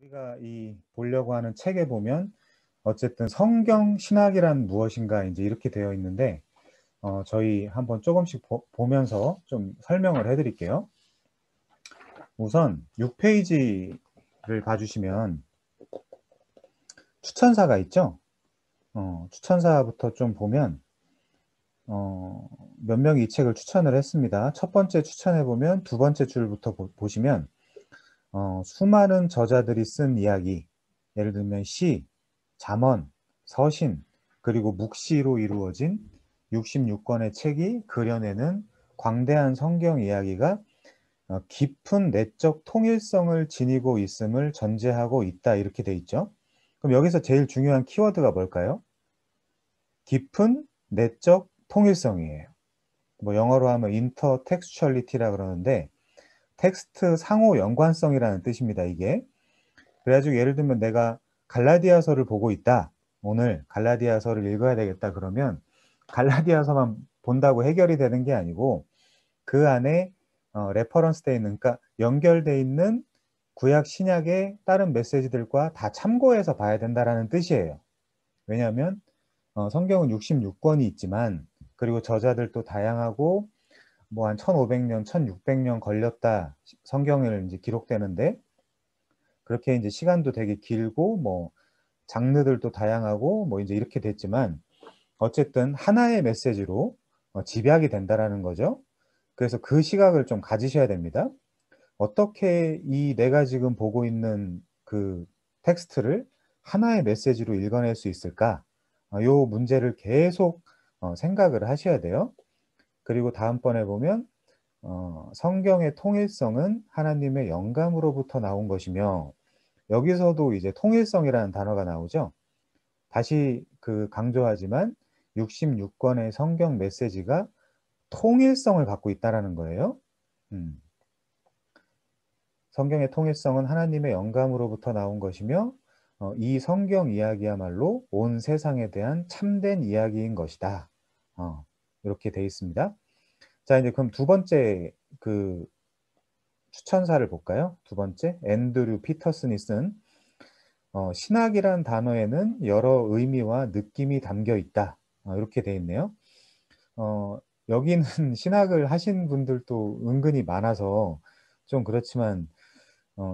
우리가 이 보려고 하는 책에 보면 어쨌든 성경 신학이란 무엇인가 이제 이렇게 되어 있는데 저희 한번 조금씩 보면서 좀 설명을 해드릴게요. 우선 6페이지를 봐주시면 추천사가 있죠. 추천사부터 좀 보면 몇 명이 이 책을 추천을 했습니다. 첫 번째 추천해 보면 두 번째 줄부터 보시면 수많은 저자들이 쓴 이야기, 예를 들면 시, 잠언, 서신, 그리고 묵시로 이루어진 66권의 책이 그려내는 광대한 성경 이야기가 깊은 내적 통일성을 지니고 있음을 전제하고 있다, 이렇게 돼 있죠. 그럼 여기서 제일 중요한 키워드가 뭘까요? 깊은 내적 통일성이에요. 뭐 영어로 하면 인터텍스추얼리티라 그러는데 텍스트 상호 연관성이라는 뜻입니다, 이게. 그래가지고 예를 들면 내가 갈라디아서를 보고 있다. 오늘 갈라디아서를 읽어야 되겠다 그러면 갈라디아서만 본다고 해결이 되는 게 아니고 그 안에 레퍼런스 돼 있는, 그러니까 연결돼 있는 구약 신약의 다른 메시지들과 다 참고해서 봐야 된다라는 뜻이에요. 왜냐하면 성경은 66권이 있지만 그리고 저자들도 다양하고 뭐 한 1500년, 1600년 걸렸다 성경을 이제 기록되는데 그렇게 이제 시간도 되게 길고 뭐 장르들도 다양하고 뭐 이제 이렇게 됐지만 어쨌든 하나의 메시지로 집약이 된다라는 거죠. 그래서 그 시각을 좀 가지셔야 됩니다. 어떻게 이 내가 지금 보고 있는 그 텍스트를 하나의 메시지로 읽어낼 수 있을까? 요 문제를 계속 생각을 하셔야 돼요. 그리고 다음번에 보면 성경의 통일성은 하나님의 영감으로부터 나온 것이며, 여기서도 이제 통일성이라는 단어가 나오죠. 다시 강조하지만 66권의 성경 메시지가 통일성을 갖고 있다라는 거예요. 성경의 통일성은 하나님의 영감으로부터 나온 것이며 이 성경 이야기야말로 온 세상에 대한 참된 이야기인 것이다. 이렇게 돼 있습니다. 자, 이제 그럼 두 번째 추천사를 볼까요? 두 번째, 앤드류 피터슨이 쓴 신학이란 단어에는 여러 의미와 느낌이 담겨 있다. 이렇게 돼 있네요. 여기는 신학을 하신 분들도 은근히 많아서 좀 그렇지만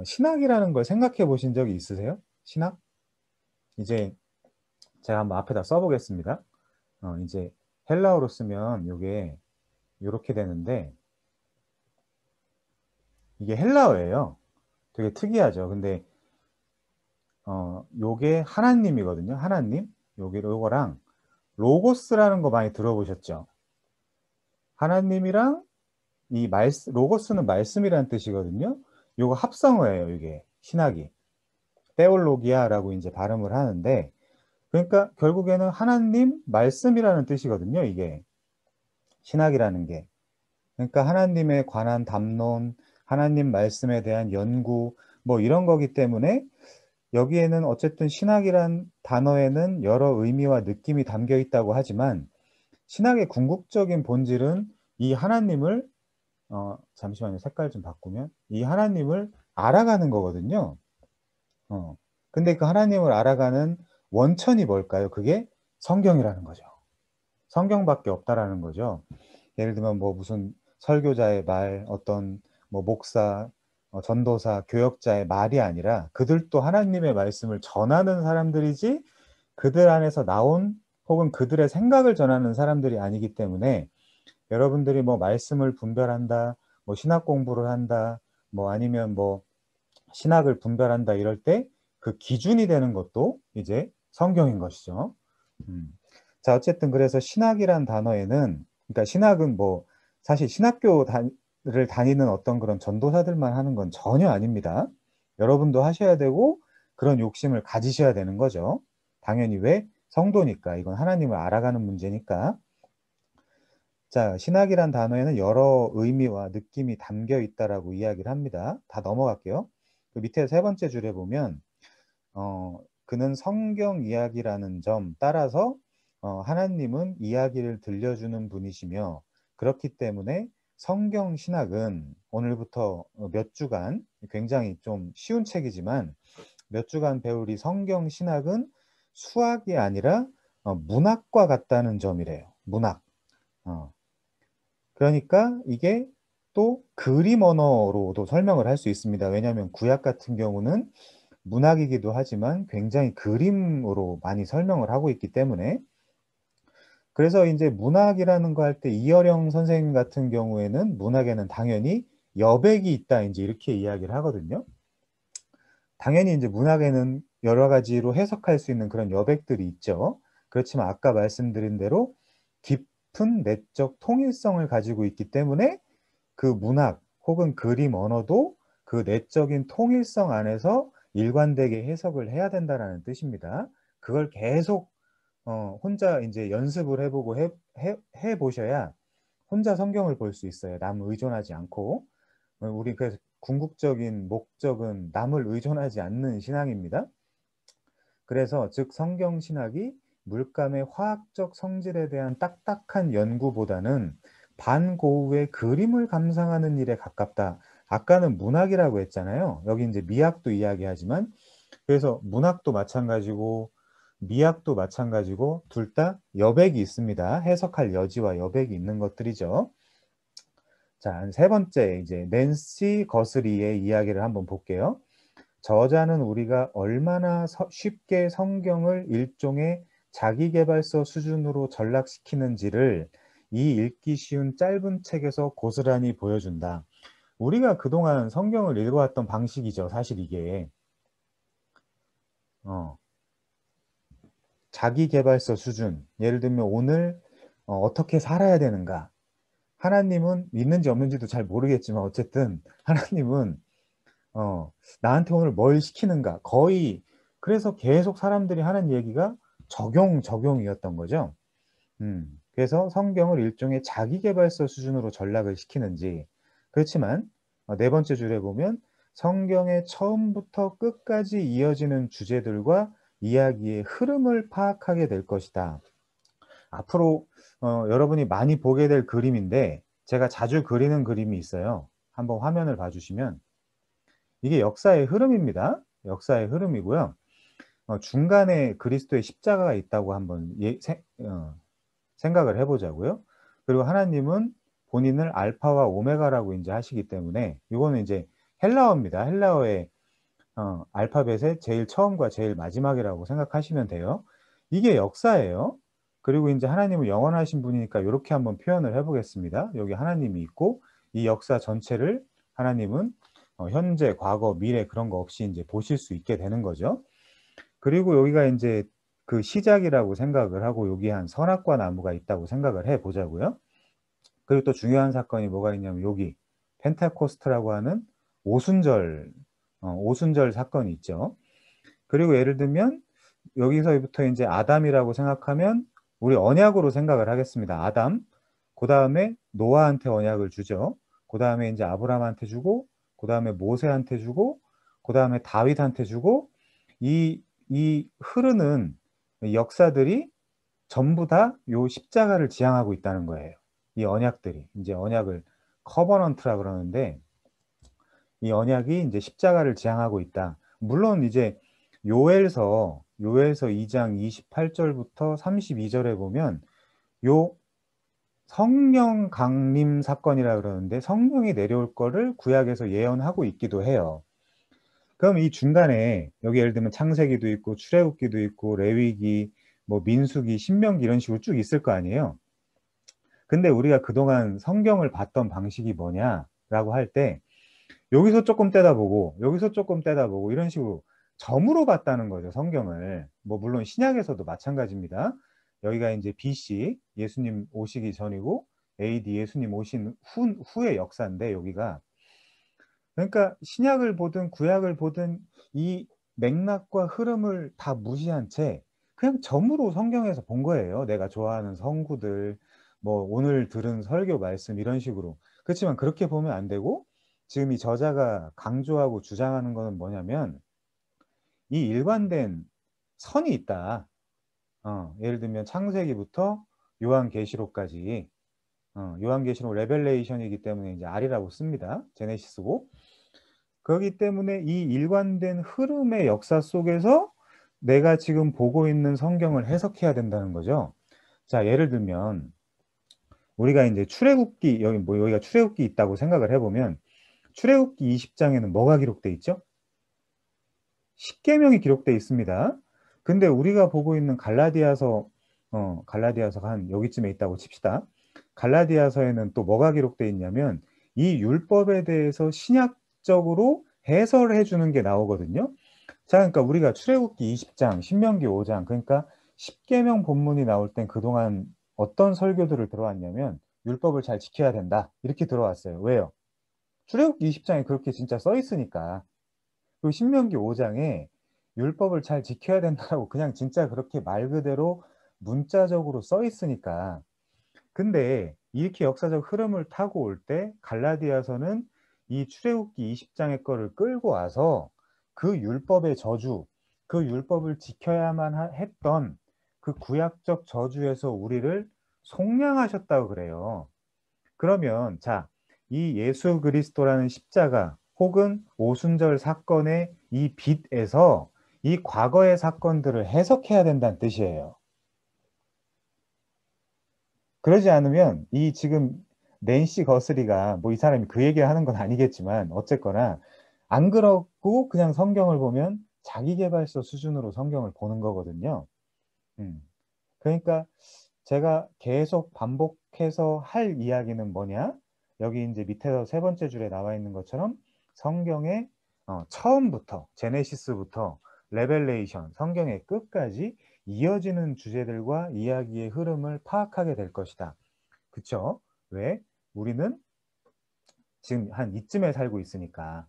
신학이라는 걸 생각해 보신 적이 있으세요? 신학? 이제 제가 한번 앞에다 써보겠습니다. 이제 헬라어로 쓰면 이게 이렇게 되는데 이게 헬라어예요. 되게 특이하죠. 근데 요게 하나님이거든요. 하나님. 요거랑 로고스라는 거 많이 들어보셨죠? 하나님이랑 로고스는 말씀이라는 뜻이거든요. 요거 합성어예요, 이게 신학이. 테올로기아라고 이제 발음을 하는데, 그러니까 결국에는 하나님 말씀이라는 뜻이거든요, 이게. 신학이라는 게. 그러니까 하나님에 관한 담론, 하나님 말씀에 대한 연구, 뭐 이런 거기 때문에 여기에는 어쨌든 신학이란 단어에는 여러 의미와 느낌이 담겨 있다고 하지만 신학의 궁극적인 본질은 이 하나님을 잠시만요. 색깔 좀 바꾸면 이 하나님을 알아가는 거거든요. 근데 그 하나님을 알아가는 원천이 뭘까요? 그게 성경이라는 거죠. 성경밖에 없다라는 거죠. 예를 들면 뭐 무슨 설교자의 말, 어떤 뭐 목사, 전도사, 교역자의 말이 아니라 그들도 하나님의 말씀을 전하는 사람들이지 그들 안에서 나온 혹은 그들의 생각을 전하는 사람들이 아니기 때문에 여러분들이 뭐 말씀을 분별한다, 뭐 신학 공부를 한다, 뭐 아니면 뭐 신학을 분별한다 이럴 때 그 기준이 되는 것도 이제 성경인 것이죠. 자, 어쨌든 그래서 신학이란 단어에는, 그러니까 신학은 뭐 사실 신학교를 다니는 어떤 그런 전도사들만 하는 건 전혀 아닙니다. 여러분도 하셔야 되고 그런 욕심을 가지셔야 되는 거죠. 당연히 왜? 성도니까. 이건 하나님을 알아가는 문제니까. 자, 신학이란 단어에는 여러 의미와 느낌이 담겨 있다라고 이야기를 합니다. 다 넘어갈게요. 그 밑에 세 번째 줄에 보면 그는 성경 이야기라는 점 따라서 하나님은 이야기를 들려주는 분이시며 그렇기 때문에 성경 신학은 오늘부터 몇 주간 굉장히 좀 쉬운 책이지만 몇 주간 배울 이 성경 신학은 수학이 아니라 문학과 같다는 점이래요. 문학. 그러니까 이게 또 그림 언어로도 설명을 할 수 있습니다. 왜냐하면 구약 같은 경우는 문학이기도 하지만 굉장히 그림으로 많이 설명을 하고 있기 때문에, 그래서 이제 문학이라는 거 할 때 이어령 선생님 같은 경우에는 문학에는 당연히 여백이 있다 이제 이렇게 이야기를 하거든요. 당연히 이제 문학에는 여러 가지로 해석할 수 있는 그런 여백들이 있죠. 그렇지만 아까 말씀드린 대로 깊은 내적 통일성을 가지고 있기 때문에 그 문학 혹은 그림 언어도 그 내적인 통일성 안에서 일관되게 해석을 해야 된다라는 뜻입니다. 그걸 계속 혼자 이제 연습을 해보고 해보셔야 혼자 성경을 볼 수 있어요. 남을 의존하지 않고. 우리 그래서 궁극적인 목적은 남을 의존하지 않는 신앙입니다. 그래서 즉 성경 신학이 물감의 화학적 성질에 대한 딱딱한 연구보다는 반고흐의 그림을 감상하는 일에 가깝다. 아까는 문학이라고 했잖아요. 여기 이제 미학도 이야기하지만, 그래서 문학도 마찬가지고 미학도 마찬가지고 둘 다 여백이 있습니다. 해석할 여지와 여백이 있는 것들이죠. 자, 세 번째 이제 낸시 거스리의 이야기를 한번 볼게요. 저자는 우리가 얼마나 쉽게 성경을 일종의 자기계발서 수준으로 전락시키는지를 이 읽기 쉬운 짧은 책에서 고스란히 보여준다. 우리가 그동안 성경을 읽어왔던 방식이죠. 사실 이게 자기계발서 수준. 예를 들면 오늘 어떻게 살아야 되는가. 하나님은 있는지 없는지도 잘 모르겠지만 어쨌든 하나님은 나한테 오늘 뭘 시키는가. 거의 그래서 계속 사람들이 하는 얘기가 적용이었던 거죠. 그래서 성경을 일종의 자기계발서 수준으로 전락을 시키는지. 그렇지만 네 번째 줄에 보면 성경의 처음부터 끝까지 이어지는 주제들과 이야기의 흐름을 파악하게 될 것이다. 앞으로 여러분이 많이 보게 될 그림인데 제가 자주 그리는 그림이 있어요. 한번 화면을 봐주시면 이게 역사의 흐름입니다. 역사의 흐름이고요. 중간에 그리스도의 십자가가 있다고 한번 생각을 해보자고요. 그리고 하나님은 본인을 알파와 오메가라고 이제 하시기 때문에 이거는 이제 헬라어입니다. 헬라어의 알파벳의 제일 처음과 제일 마지막이라고 생각하시면 돼요. 이게 역사예요. 그리고 이제 하나님은 영원하신 분이니까 이렇게 한번 표현을 해보겠습니다. 여기 하나님이 있고 이 역사 전체를 하나님은 현재, 과거, 미래 그런 거 없이 이제 보실 수 있게 되는 거죠. 그리고 여기가 이제 그 시작이라고 생각을 하고 여기 한 선악과 나무가 있다고 생각을 해 보자고요. 그리고 또 중요한 사건이 뭐가 있냐면 여기 펜테코스트라고 하는 오순절 사건이 있죠. 그리고 예를 들면 여기서부터 이제 아담이라고 생각하면 우리 언약으로 생각을 하겠습니다. 아담. 그 다음에 노아한테 언약을 주죠. 그 다음에 이제 아브라함한테 주고, 그 다음에 모세한테 주고, 그 다음에 다윗한테 주고, 이 흐르는 역사들이 전부 다 요 십자가를 지향하고 있다는 거예요. 이 언약들이. 이제 언약을 커버넌트라 그러는데, 이 언약이 이제 십자가를 지향하고 있다. 물론 이제 요엘서 2장 28절부터 32절에 보면 요 성령 강림 사건이라 그러는데 성령이 내려올 거를 구약에서 예언하고 있기도 해요. 그럼 이 중간에 여기 예를 들면 창세기도 있고 출애굽기도 있고 레위기, 뭐 민수기, 신명기 이런 식으로 쭉 있을 거 아니에요. 근데 우리가 그동안 성경을 봤던 방식이 뭐냐라고 할 때 여기서 조금 떼다보고 여기서 조금 떼다보고 이런 식으로 점으로 봤다는 거죠. 성경을. 뭐 물론 신약에서도 마찬가지입니다. 여기가 이제 BC 예수님 오시기 전이고 AD 예수님 오신 후의 역사인데 여기가, 그러니까 신약을 보든 구약을 보든 이 맥락과 흐름을 다 무시한 채 그냥 점으로 성경에서 본 거예요. 내가 좋아하는 성구들, 뭐 오늘 들은 설교 말씀 이런 식으로. 그렇지만 그렇게 보면 안 되고 지금 이 저자가 강조하고 주장하는 거는 뭐냐면 이 일관된 선이 있다. 예를 들면 창세기부터 요한계시록까지, 요한계시록 레벨레이션이기 때문에 이제 R이라고 씁니다. 제네시스고. 그렇기 때문에 이 일관된 흐름의 역사 속에서 내가 지금 보고 있는 성경을 해석해야 된다는 거죠. 자, 예를 들면 우리가 인제 출애굽기 여기 뭐 여기가 출애굽기 있다고 생각을 해 보면 출애굽기 20 장에는 뭐가 기록돼 있죠? 십계명이 기록돼 있습니다. 근데 우리가 보고 있는 갈라디아서 갈라디아서가 한 여기쯤에 있다고 칩시다. 갈라디아서에는 또 뭐가 기록돼 있냐면 이 율법에 대해서 신약적으로 해설해 주는 게 나오거든요. 자, 그러니까 우리가 출애굽기 20 장, 신명기 5 장, 그러니까 십계명 본문이 나올 땐 그동안 어떤 설교들을 들어왔냐면 "율법을 잘 지켜야 된다." 이렇게 들어왔어요. 왜요? 출애굽기 20 장에 그렇게 진짜 써 있으니까. 그리고 신명기 5 장에 "율법을 잘 지켜야 된다."라고 그냥 진짜 그렇게 말 그대로 문자적으로 써 있으니까. 근데 이렇게 역사적 흐름을 타고 올 때 갈라디아서는 이 출애굽기 20 장의 거를 끌고 와서 그 율법의 저주, 그 율법을 지켜야만 했던 그 구약적 저주에서 우리를 속량하셨다고 그래요. 그러면 자, 이 예수 그리스도라는 십자가 혹은 오순절 사건의 이 빛에서 이 과거의 사건들을 해석해야 된다는 뜻이에요. 그러지 않으면 이 지금 낸시 거스리가 뭐 이 사람이 그 얘기를 하는 건 아니겠지만 어쨌거나 안 그렇고 그냥 성경을 보면 자기계발서 수준으로 성경을 보는 거거든요. 음. 그러니까 제가 계속 반복해서 할 이야기는 뭐냐? 여기 인제 밑에서 세 번째 줄에 나와 있는 것처럼 성경의 처음부터 제네시스부터 레벨레이션 성경의 끝까지 이어지는 주제들과 이야기의 흐름을 파악하게 될 것이다. 그쵸? 왜? 우리는 지금 한 이쯤에 살고 있으니까.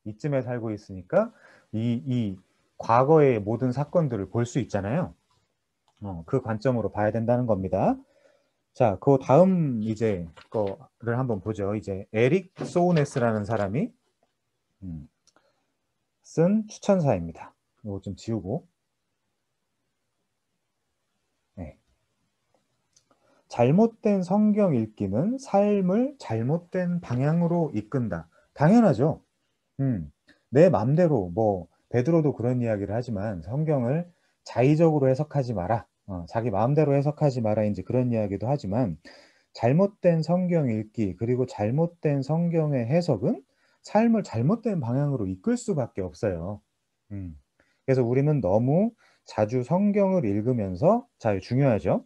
이쯤에 살고 있으니까 이 과거의 모든 사건들을 볼 수 있잖아요. 그 관점으로 봐야 된다는 겁니다. 자, 그 다음 이제 거를 한번 보죠. 이제 에릭 소우네스라는 사람이 음 쓴 추천사입니다. 요거 좀 지우고. 네. 잘못된 성경 읽기는 삶을 잘못된 방향으로 이끈다. 당연하죠. 음. 내 맘대로 뭐 베드로도 그런 이야기를 하지만 "성경을 자의적으로 해석하지 마라. 자기 마음대로 해석하지 마라." 인제 그런 이야기도 하지만 잘못된 성경 읽기 그리고 잘못된 성경의 해석은 삶을 잘못된 방향으로 이끌 수밖에 없어요. 음. 그래서 우리는 너무 자주 성경을 읽으면서 자, 이거 중요하죠.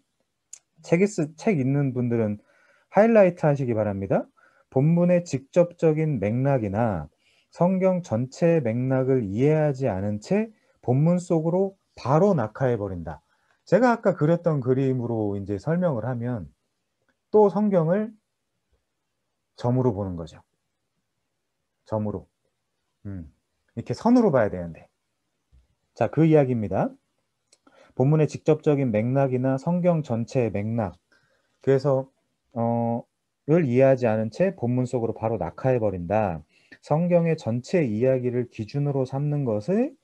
책 읽는 분들은 하이라이트 하시기 바랍니다. 본문의 직접적인 맥락이나 성경 전체의 맥락을 이해하지 않은 채 본문 속으로 바로 낙하해 버린다. 제가 아까 그렸던 그림으로 인제 설명을 하면 또 성경을 점으로 보는 거죠. 점으로. 음. 이렇게 선으로 봐야 되는데. 자, 그 이야기입니다. 본문의 직접적인 맥락이나 성경 전체의 맥락 그래서 를 이해하지 않은 채 본문 속으로 바로 낙하해 버린다. 성경의 전체 이야기를 기준으로 삼는 것을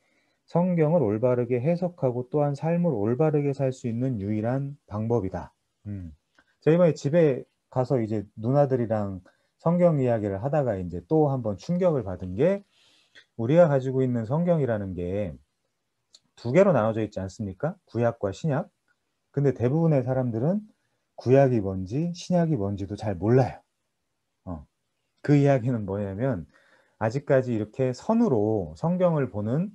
성경을 올바르게 해석하고 또한 삶을 올바르게 살 수 있는 유일한 방법이다. 음. 제가 이번에 집에 가서 이제 누나들이랑 성경 이야기를 하다가 인제 또 한번 충격을 받은 게 우리가 가지고 있는 성경이라는 게 두 개로 나눠져 있지 않습니까? 구약과 신약. 근데 대부분의 사람들은 구약이 뭔지 신약이 뭔지도 잘 몰라요. 어. 그 이야기는 뭐냐면 아직까지 이렇게 선으로 성경을 보는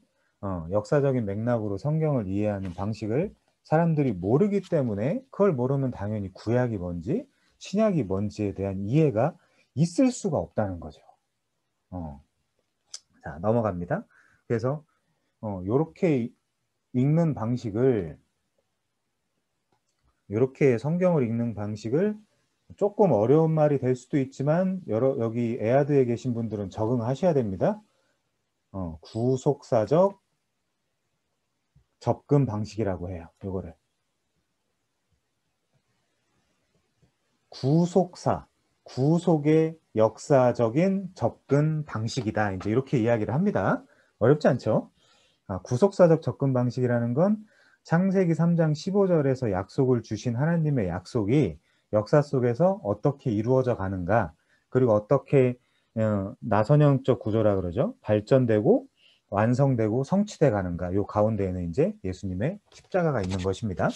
역사적인 맥락으로 성경을 이해하는 방식을 사람들이 모르기 때문에 그걸 모르면 당연히 구약이 뭔지 신약이 뭔지에 대한 이해가 있을 수가 없다는 거죠. 어. 자, 넘어갑니다. 그래서 요렇게 읽는 방식을 요렇게 성경을 읽는 방식을 쪼끔 어려운 말이 될 수도 있지만 여기 에아드에 계신 분들은 적응하셔야 됩니다. 구속사적 접근 방식이라고 해요, 요거를. 구속사, 구속의 역사적인 접근 방식이다. 인제 이렇게 이야기를 합니다. 어렵지 않죠? 구속사적 접근 방식이라는 건 창세기 3장 15 절에서 약속을 주신 하나님의 약속이 역사 속에서 어떻게 이루어져 가는가 그리고 어떻게 나선형적 구조라 그러죠. 발전되고 완성되고 성취돼 가는가. 요 가운데에는 이제 예수님의 십자가가 있는 것입니다.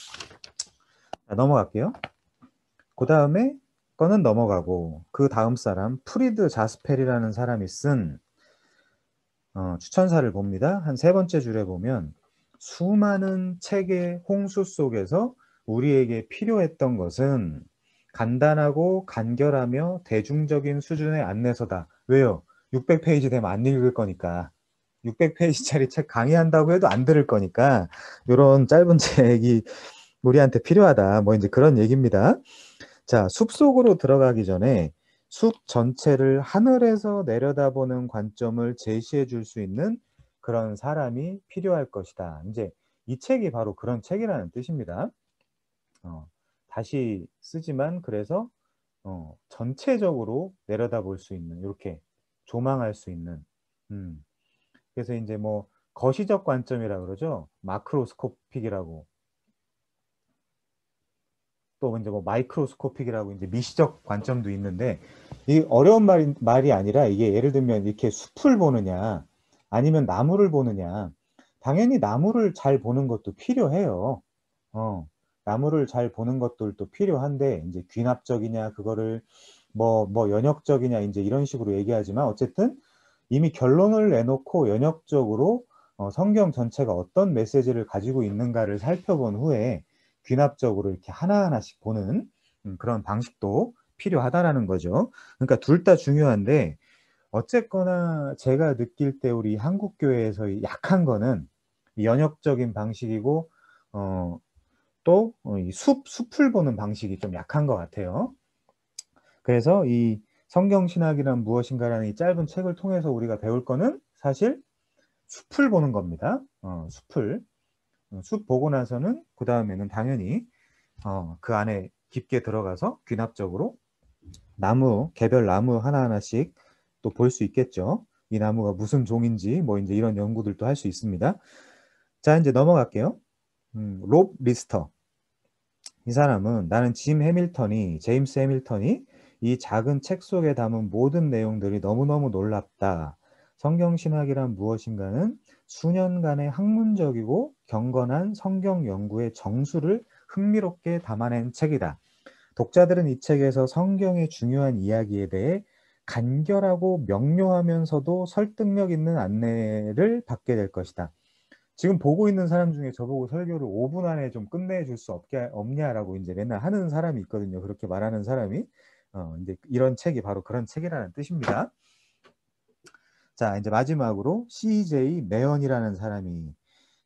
자, 넘어갈게요. 그 다음에 거는 넘어가고 그 다음 사람 프리드 자스펠이라는 사람이 쓴 추천사를 봅니다. 한 세 번째 줄에 보면 수많은 책의 홍수 속에서 우리에게 필요했던 것은 간단하고 간결하며 대중적인 수준의 안내서다. 왜요? 600페이지 되면 안 읽을 거니까. 600페이지짜리 책 강의한다고 해도 안 들을 거니까 이런 짧은 책이 우리한테 필요하다. 뭐 이제 그런 얘기입니다. 자, 숲속으로 들어가기 전에 숲 전체를 하늘에서 내려다보는 관점을 제시해 줄 수 있는 그런 사람이 필요할 것이다. 이제 이 책이 바로 그런 책이라는 뜻입니다. 다시 쓰지만 그래서 전체적으로 내려다볼 수 있는, 이렇게 조망할 수 있는, 그래서 이제 뭐 거시적 관점이라 그러죠. 마크로스코픽이라고. 또 이제 뭐 마이크로스코픽이라고 이제 미시적 관점도 있는데, 이 어려운 말이 아니라, 이게 예를 들면 이렇게 숲을 보느냐 아니면 나무를 보느냐, 당연히 나무를 잘 보는 것도 필요해요. 나무를 잘 보는 것들도 필요한데, 이제 귀납적이냐 그거를 뭐 연역적이냐 이제 이런 식으로 얘기하지만, 어쨌든 이미 결론을 내놓고 연역적으로 성경 전체가 어떤 메시지를 가지고 있는가를 살펴본 후에 귀납적으로 이렇게 하나하나씩 보는 그런 방식도 필요하다라는 거죠. 그러니까 둘 다 중요한데, 어쨌거나 제가 느낄 때 우리 한국 교회에서 약한 거는 이 연역적인 방식이고, 또 이 숲을 보는 방식이 좀 약한 것 같아요. 그래서 이 성경신학이란 무엇인가라는 이 짧은 책을 통해서 우리가 배울 거는 사실 숲을 보는 겁니다. 숲 보고 나서는 그 다음에는 당연히 그 안에 깊게 들어가서 귀납적으로 개별 나무 하나하나씩 또 볼 수 있겠죠. 이 나무가 무슨 종인지 뭐 이제 이런 연구들도 할 수 있습니다. 자, 이제 넘어갈게요. 롭 리스터. 이 사람은 나는 제임스 해밀턴이 이 작은 책 속에 담은 모든 내용들이 너무너무 놀랍다. 성경신학이란 무엇인가는 수년간의 학문적이고 경건한 성경 연구의 정수를 흥미롭게 담아낸 책이다. 독자들은 이 책에서 성경의 중요한 이야기에 대해 간결하고 명료하면서도 설득력 있는 안내를 받게 될 것이다. 지금 보고 있는 사람 중에 저보고 설교를 5분 안에 좀 끝내줄 수 없냐라고 이제 맨날 하는 사람이 있거든요. 그렇게 말하는 사람이. 이제 이런 책이 바로 그런 책이라는 뜻입니다. 자, 이제 마지막으로 C.J. 매언이라는 사람이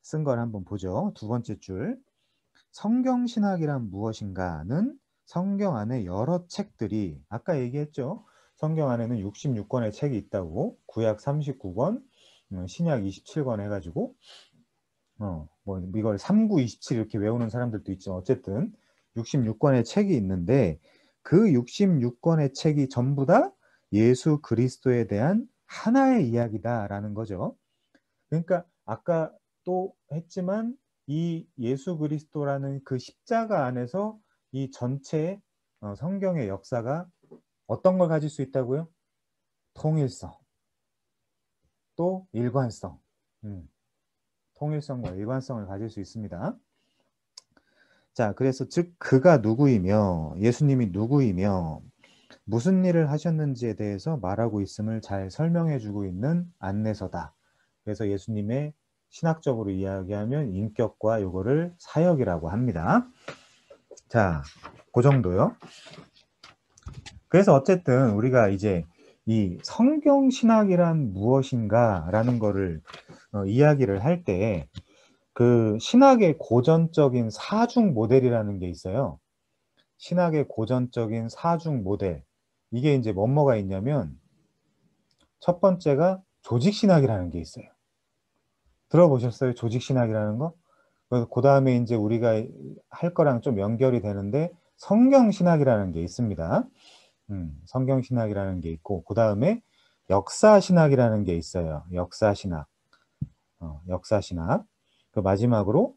쓴 걸 한번 보죠. 두 번째 줄. 성경신학이란 무엇인가는 성경 안에 여러 책들이, 아까 얘기했죠. 성경 안에는 66권의 책이 있다고. 구약 39권, 신약 27권 해가지고 뭐 이걸 3927 이렇게 외우는 사람들도 있죠. 어쨌든 66권의 책이 있는데, 그 66권의 책이 전부 다 예수 그리스도에 대한 하나의 이야기다라는 거죠. 그러니까 아까 또 했지만 이 예수 그리스도라는 그 십자가 안에서 이 전체 성경의 역사가 어떤 걸 가질 수 있다고요? 통일성, 또 일관성. 통일성과 일관성을 가질 수 있습니다. 자, 그래서 즉 그가 누구이며 예수님이 누구이며 무슨 일을 하셨는지에 대해서 말하고 있음을 잘 설명해 주고 있는 안내서다. 그래서 예수님의 신학적으로 이야기하면 인격과 요거를 사역이라고 합니다. 자, 그 정도요. 그래서 어쨌든 우리가 이제 이 성경신학이란 무엇인가라는 거를 이야기를 할 때, 그 신학의 고전적인 사중 모델이라는 게 있어요. 신학의 고전적인 사중 모델. 이게 이제 뭐가 있냐면, 첫 번째가 조직신학이라는 게 있어요. 들어보셨어요? 조직신학이라는 거? 그 다음에 이제 우리가 할 거랑 좀 연결이 되는데, 성경신학이라는 게 있습니다. 성경신학이라는 게 있고, 그 다음에 역사신학이라는 게 있어요. 역사신학. 역사신학. 그 마지막으로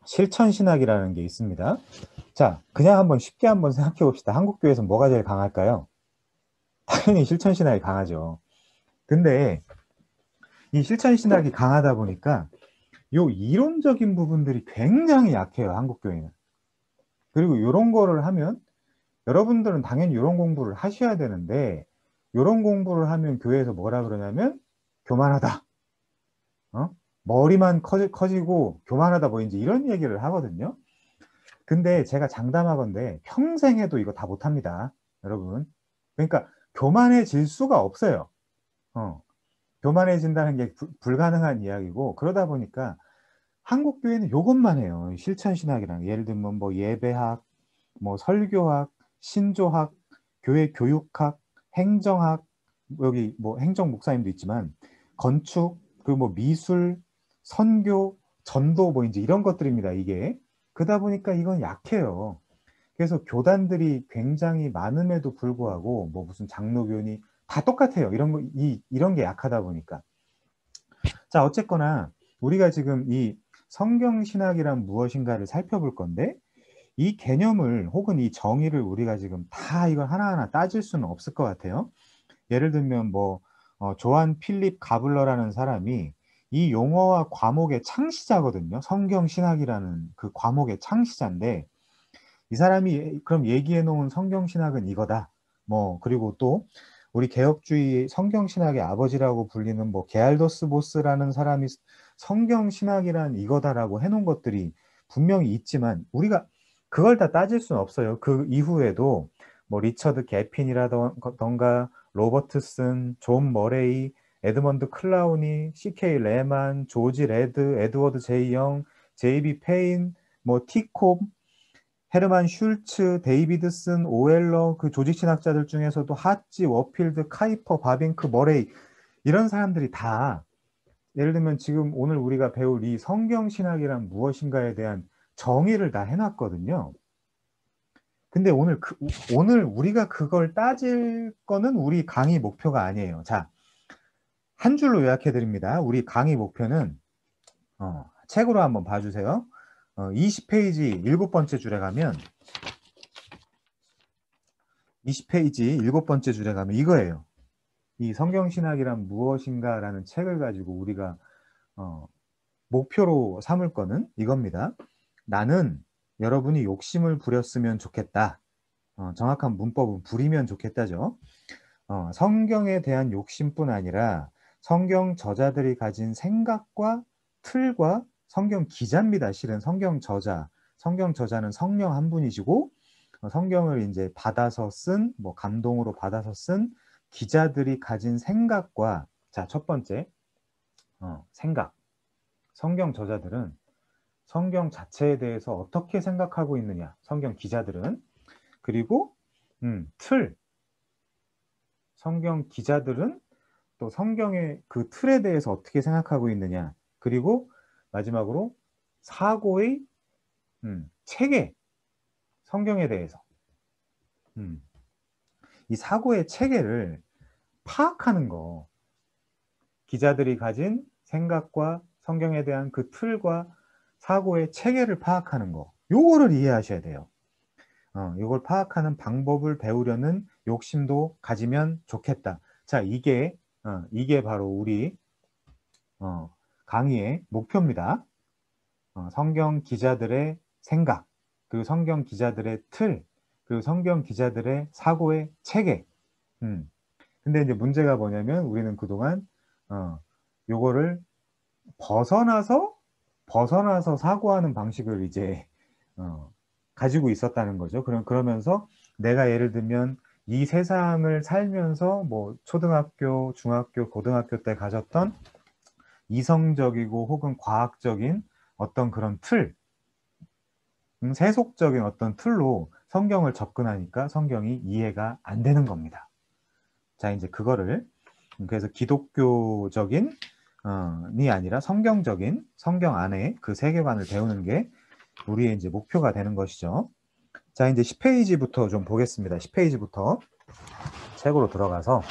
실천신학이라는 게 있습니다. 자, 그냥 쉽게 한번 생각해 봅시다. 한국교회에서 뭐가 제일 강할까요? 당연히 실천신학이 강하죠. 근데 이 실천신학이 강하다 보니까 요 이론적인 부분들이 굉장히 약해요, 한국교회는. 그리고 요런 거를 하면 여러분들은 당연히 요런 공부를 하셔야 되는데, 요런 공부를 하면 교회에서 뭐라 그러냐면 교만하다. 머리만 커지고 교만하다, 뭐 인제 이런 얘기를 하거든요. 근데 제가 장담하건대 평생 해도 이거 다 못합니다, 여러분. 그러니까 교만해질 수가 없어요. 교만해진다는 게 불가능한 이야기고, 그러다 보니까 한국 교회는 요것만 해요. 실천신학이랑 예를 들면 뭐 예배학, 뭐 설교학, 신조학, 교회 교육학, 행정학, 여기 뭐 행정 목사님도 있지만 건축, 그 뭐 미술, 선교, 전도, 뭐 인제 이런 것들입니다, 이게. 그러다 보니까 이건 약해요. 그래서 교단들이 굉장히 많음에도 불구하고 뭐 무슨 장로교니 다 똑같아요. 이런 게 약하다 보니까. 자, 어쨌거나 우리가 지금 이 성경신학이란 무엇인가를 살펴볼 건데, 이 개념을 혹은 이 정의를 우리가 지금 다 이걸 하나하나 따질 수는 없을 것 같아요. 예를 들면 뭐 조한 필립 가블러라는 사람이 이 용어와 과목의 창시자거든요. 성경신학이라는 그 과목의 창시자인데, 이 사람이 그럼 얘기해 놓은 성경신학은 이거다. 뭐 그리고 또 우리 개혁주의 성경신학의 아버지라고 불리는 뭐 게알더스 보스라는 사람이 성경신학이란 이거다라고 해 놓은 것들이 분명히 있지만, 우리가 그걸 다 따질 수는 없어요. 그 이후에도 뭐 리처드 게핀이라던가 로버트슨, 존 머레이, 에드먼드 클라우니, C.K. 레만, 조지 레드, 에드워드 제이 영, 제이비 페인, 뭐 티콥, 헤르만 슐츠, 데이비드슨, 오웰러, 그 조직신학자들 중에서도 하찌, 워필드, 카이퍼, 바빙크, 머레이, 이런 사람들이 다 예를 들면 지금 오늘 우리가 배울 이 성경신학이란 무엇인가에 대한 정의를 다 해놨거든요. 근데 오늘 우리가 그걸 따질 거는 우리 강의 목표가 아니에요. 자, 한 줄로 요약해 드립니다. 우리 강의 목표는 책으로 한번 봐주세요. 20페이지 7번째 줄에 가면 20페이지 7번째 줄에 가면 이거예요. 이 성경신학이란 무엇인가라는 책을 가지고 우리가 목표로 삼을 거는 이겁니다. 나는 여러분이 욕심을 부렸으면 좋겠다. 정확한 문법은 부리면 좋겠다죠. 성경에 대한 욕심뿐 아니라 성경 저자들이 가진 생각과 틀과, 성경 기자입니다. 실은 성경 저자는 성령 한 분이시고, 성경을 이제 받아서 쓴, 뭐 감동으로 받아서 쓴 기자들이 가진 생각과, 자, 첫 번째, 생각. 성경 저자들은 성경 자체에 대해서 어떻게 생각하고 있느냐, 성경 기자들은. 그리고 틀. 성경 기자들은 또 성경의 그 틀에 대해서 어떻게 생각하고 있느냐. 그리고 마지막으로 사고의 체계, 성경에 대해서. 이 사고의 체계를 파악하는 거, 기자들이 가진 생각과 성경에 대한 그 틀과 사고의 체계를 파악하는 거, 요거를 이해하셔야 돼요. 요걸 파악하는 방법을 배우려는 욕심도 가지면 좋겠다. 자, 이게 바로 우리 강의의 목표입니다. 성경 기자들의 생각, 그리고 성경 기자들의 틀, 그리고 성경 기자들의 사고의 체계. 근데 이제 문제가 뭐냐면 우리는 그동안 요거를 벗어나서 사고하는 방식을 이제 가지고 있었다는 거죠. 그러면서 내가 예를 들면 이 세상을 살면서 뭐 초등학교, 중학교, 고등학교 때 가졌던 이성적이고 혹은 과학적인 어떤 그런 틀, 세속적인 어떤 틀로 성경을 접근하니까 성경이 이해가 안 되는 겁니다. 자, 이제 그거를 그래서 기독교적인 이 아니라 성경적인, 성경 안에 그 세계관을 배우는 게 우리의 이제 목표가 되는 것이죠. 자, 이제 10페이지부터 좀 보겠습니다. 10페이지부터 책으로 들어가서,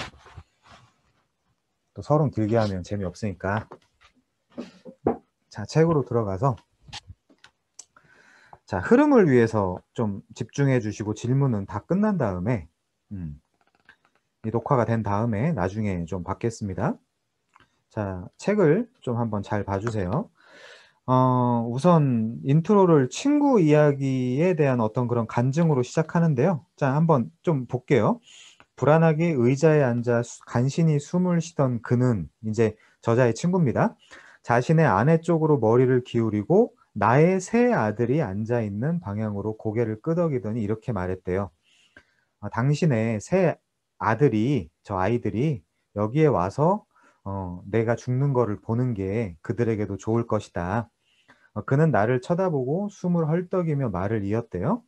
또 서론 길게 하면 재미없으니까. 자, 책으로 들어가서, 자, 흐름을 위해서 좀 집중해 주시고 질문은 다 끝난 다음에 이 녹화가 된 다음에 나중에 좀 받겠습니다. 자, 책을 좀 한번 잘 봐주세요. 우선 인트로를 친구 이야기에 대한 어떤 그런 간증으로 시작하는데요. 자, 한번 좀 볼게요. 불안하게 의자에 앉아 간신히 숨을 쉬던 그는 이제 저자의 친구입니다. 자신의 아내 쪽으로 머리를 기울이고 나의 새 아들이 앉아 있는 방향으로 고개를 끄덕이더니 이렇게 말했대요. 당신의 새 아들이, 저 아이들이 여기에 와서 내가 죽는 거를 보는 게 그들에게도 좋을 것이다. 그는 나를 쳐다보고 숨을 헐떡이며 말을 이었대요.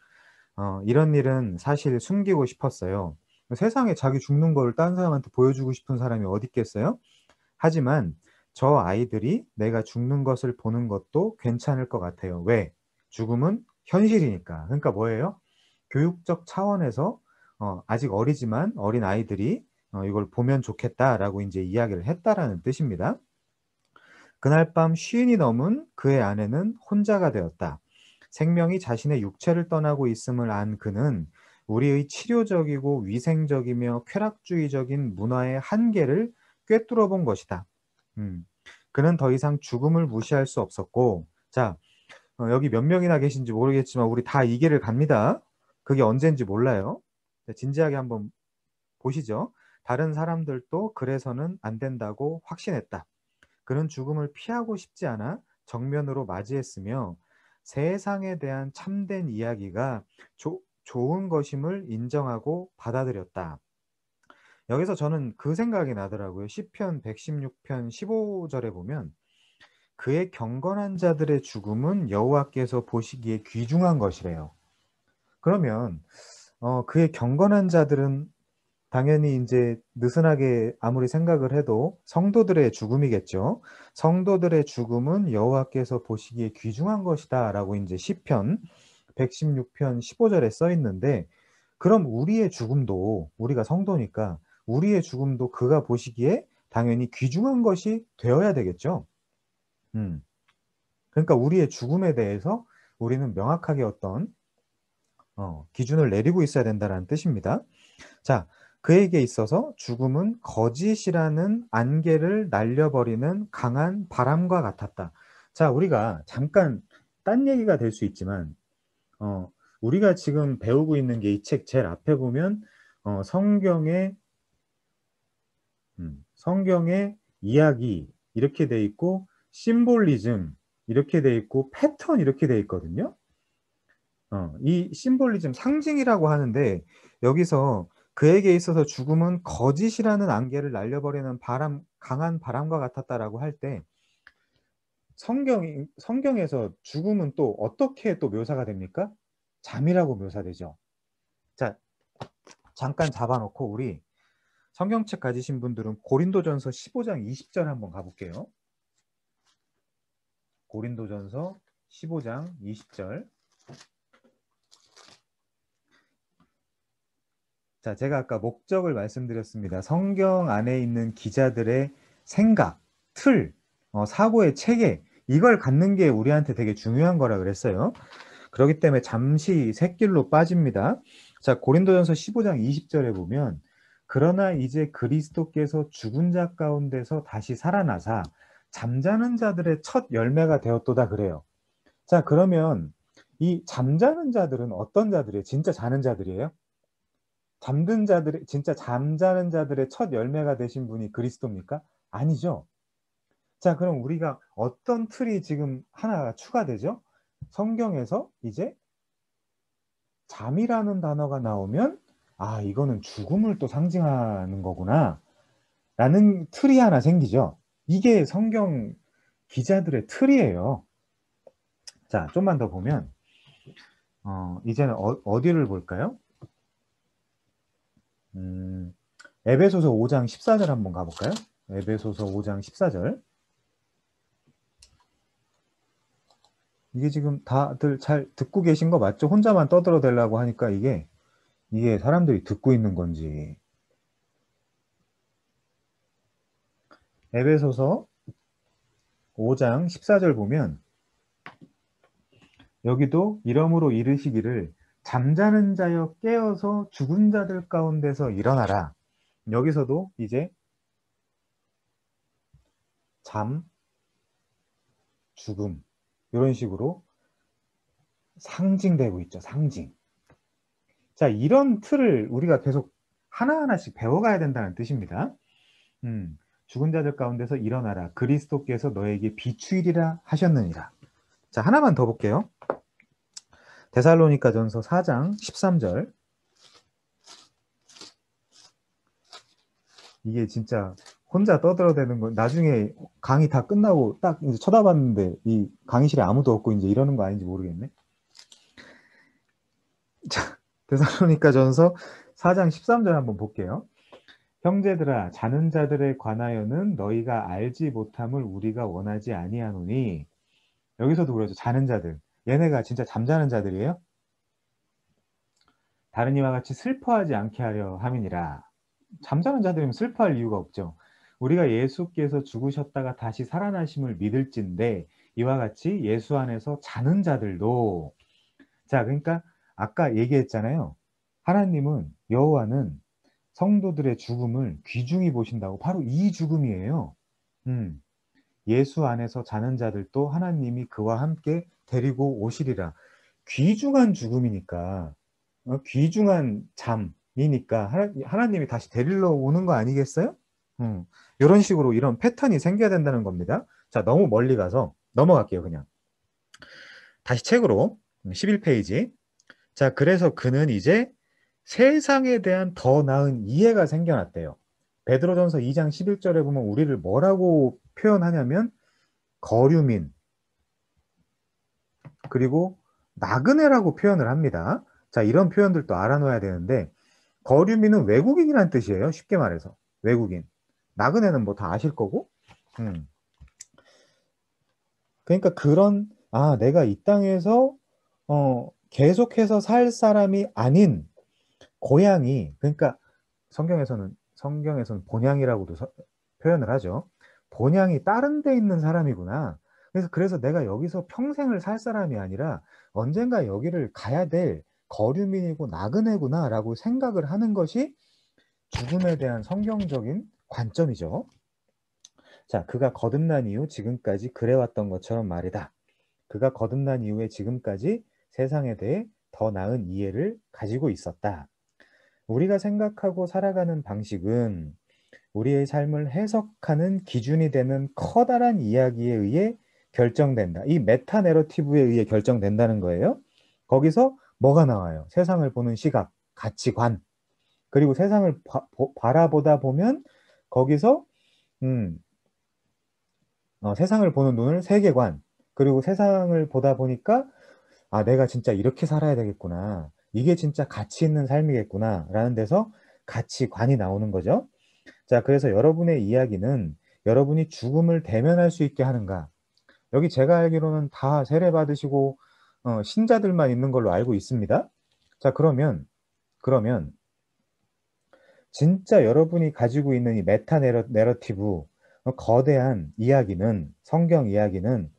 이런 일은 사실 숨기고 싶었어요. 세상에 자기 죽는 걸 딴 사람한테 보여주고 싶은 사람이 어디 있겠어요? 하지만 저 아이들이 내가 죽는 것을 보는 것도 괜찮을 것 같아요. 왜? 죽음은 현실이니까. 그러니까 뭐예요? 교육적 차원에서 아직 어리지만 어린 아이들이 이걸 보면 좋겠다라고 이제 이야기를 했다라는 뜻입니다. 그날 밤 쉰이 넘은 그의 아내는 혼자가 되었다. 생명이 자신의 육체를 떠나고 있음을 안 그는 우리의 치료적이고 위생적이며 쾌락주의적인 문화의 한계를 꿰뚫어 본 것이다. 음. 그는 더 이상 죽음을 무시할 수 없었고, 자, 여기 몇 명이나 계신지 모르겠지만 우리 다 이 길을 갑니다. 그게 언제인지 몰라요. 자, 진지하게 한번 보시죠. 다른 사람들도 그래서는 안 된다고 확신했다. 그는 죽음을 피하고 싶지 않아 정면으로 맞이했으며 세상에 대한 참된 이야기가 좋은 것임을 인정하고 받아들였다. 여기서 저는 그 생각이 나더라고요. 시편 116편 15절에 보면 그의 경건한 자들의 죽음은 여호와께서 보시기에 귀중한 것이래요. 그러면 그의 경건한 자들은 당연히 이제 느슨하게 아무리 생각을 해도 성도들의 죽음이겠죠. 성도들의 죽음은 여호와께서 보시기에 귀중한 것이다라고 이제 시편 116편 15절에 써 있는데 그럼 우리의 죽음도 우리가 성도니까 우리의 죽음도 그가 보시기에 당연히 귀중한 것이 되어야 되겠죠. 음. 그러니까 우리의 죽음에 대해서 우리는 명확하게 어떤 기준을 내리고 있어야 된다는 뜻입니다. 자, 그에게 있어서 죽음은 거짓이라는 안개를 날려버리는 강한 바람과 같았다. 자, 우리가 잠깐 딴 얘기가 될 수 있지만 우리가 지금 배우고 있는 게 이 책 제일 앞에 보면 성경의 성경의 이야기 이렇게 돼 있고 심볼리즘 이렇게 돼 있고 패턴 이렇게 돼 있거든요. 이 심볼리즘 상징이라고 하는데 여기서 그에게 있어서 죽음은 거짓이라는 안개를 날려버리는 강한 바람과 같았다라고 할 때 성경에서 죽음은 또 어떻게 또 묘사가 됩니까? 잠이라고 묘사되죠. 자, 잠깐 잡아놓고 우리 성경책 가지신 분들은 고린도전서 15장 20절 한번 가볼게요. 고린도전서 15장 20절. 자, 제가 아까 목적을 말씀드렸습니다. 성경 안에 있는 기자들의 생각, 틀, 사고의 체계, 이걸 갖는 게 우리한테 되게 중요한 거라 그랬어요. 그렇기 때문에 잠시 샛길로 빠집니다. 자, 고린도전서 15장 20절에 보면 그러나 이제 그리스도께서 죽은 자 가운데서 다시 살아나사 잠자는 자들의 첫 열매가 되었도다 그래요. 자, 그러면 이 잠자는 자들은 어떤 자들이에요? 진짜 자는 자들이에요? 잠든 자들의 진짜 잠자는 자들의 첫 열매가 되신 분이 그리스도입니까? 아니죠. 자, 그럼 우리가 어떤 틀이 지금 하나가 추가되죠? 성경에서 이제 잠이라는 단어가 나오면 아, 이거는 죽음을 또 상징하는 거구나 라는 틀이 하나 생기죠. 이게 성경 기자들의 틀이에요. 자, 좀만 더 보면 이제는 어디를 볼까요? 에베소서 5장 14절 한번 가볼까요? 에베소서 5장 14절. 이게 지금 다들 잘 듣고 계신 거 맞죠? 혼자만 떠들어대려고 하니까 이게 사람들이 듣고 있는 건지. 에베소서 5장 14절 보면 여기도 이러므로 이르시기를 잠자는 자여 깨어서 죽은 자들 가운데서 일어나라. 여기서도 이제 잠, 죽음 이런 식으로 상징되고 있죠. 상징. 자, 이런 틀을 우리가 계속 하나하나씩 배워가야 된다는 뜻입니다. 죽은 자들 가운데서 일어나라. 그리스도께서 너에게 비추이리라 하셨느니라. 자, 하나만 더 볼게요. 데살로니가전서 4장 13절. 이게 진짜 혼자 떠들어대는 거, 나중에 강의 다 끝나고 딱 이제 쳐다봤는데 이 강의실에 아무도 없고 이제 이러는 거 아닌지 모르겠네. 자, 데살로니가전서 4장 13절 한번 볼게요. 형제들아, 자는 자들에 관하여는 너희가 알지 못함을 우리가 원하지 아니하노니. 여기서도 그러죠. 자는 자들. 얘네가 진짜 잠자는 자들이에요? 다른 이와 같이 슬퍼하지 않게 하려 함이니라. 잠자는 자들이면 슬퍼할 이유가 없죠. 우리가 예수께서 죽으셨다가 다시 살아나심을 믿을진데 이와 같이 예수 안에서 자는 자들도. 자, 그러니까 아까 얘기했잖아요. 하나님은, 여호와는 성도들의 죽음을 귀중히 보신다고. 바로 이 죽음이에요. 예수 안에서 자는 자들도 하나님이 그와 함께 데리고 오시리라. 귀중한 죽음이니까, 귀중한 잠이니까 하나님이 다시 데리러 오는 거 아니겠어요? 이런 식으로 이런 패턴이 생겨야 된다는 겁니다. 자, 너무 멀리 가서 넘어갈게요, 그냥. 다시 책으로 11페이지. 자, 그래서 그는 이제 세상에 대한 더 나은 이해가 생겨났대요. 베드로전서 2장 11절에 보면 우리를 뭐라고 표현하냐면 거류민, 그리고 나그네라고 표현을 합니다. 자, 이런 표현들도 알아놓아야 되는데, 거류민은 외국인이란 뜻이에요. 쉽게 말해서 외국인. 나그네는 뭐 다 아실 거고. 그러니까 그런, 내가 이 땅에서 계속해서 살 사람이 아닌 고향이, 그러니까 성경에서는 본향이라고도 표현을 하죠. 본향이 다른 데 있는 사람이구나. 그래서 내가 여기서 평생을 살 사람이 아니라 언젠가 여기를 가야 될 거류민이고 나그네구나라고 생각을 하는 것이 죽음에 대한 성경적인 관점이죠. 자, 그가 거듭난 이후 지금까지 그래왔던 것처럼 말이다. 그가 거듭난 이후에 지금까지 세상에 대해 더 나은 이해를 가지고 있었다. 우리가 생각하고 살아가는 방식은 우리의 삶을 해석하는 기준이 되는 커다란 이야기에 의해 결정된다. 이 메타 내러티브에 의해 결정된다는 거예요. 거기서 뭐가 나와요? 세상을 보는 시각, 가치관, 그리고 세상을 바라보다 보면 거기서 세상을 보는 눈을 세계관, 그리고 세상을 보다 보니까 내가 진짜 이렇게 살아야 되겠구나. 이게 진짜 가치 있는 삶이겠구나. 라는 데서 가치관이 나오는 거죠. 자, 그래서 여러분의 이야기는 여러분이 죽음을 대면할 수 있게 하는가? 여기 제가 알기로는 다 세례 받으시고 신자들만 있는 걸로 알고 있습니다. 자, 그러면 진짜 여러분이 가지고 있는 이 메타 내러티브, 거대한 이야기는, 성경 이야기는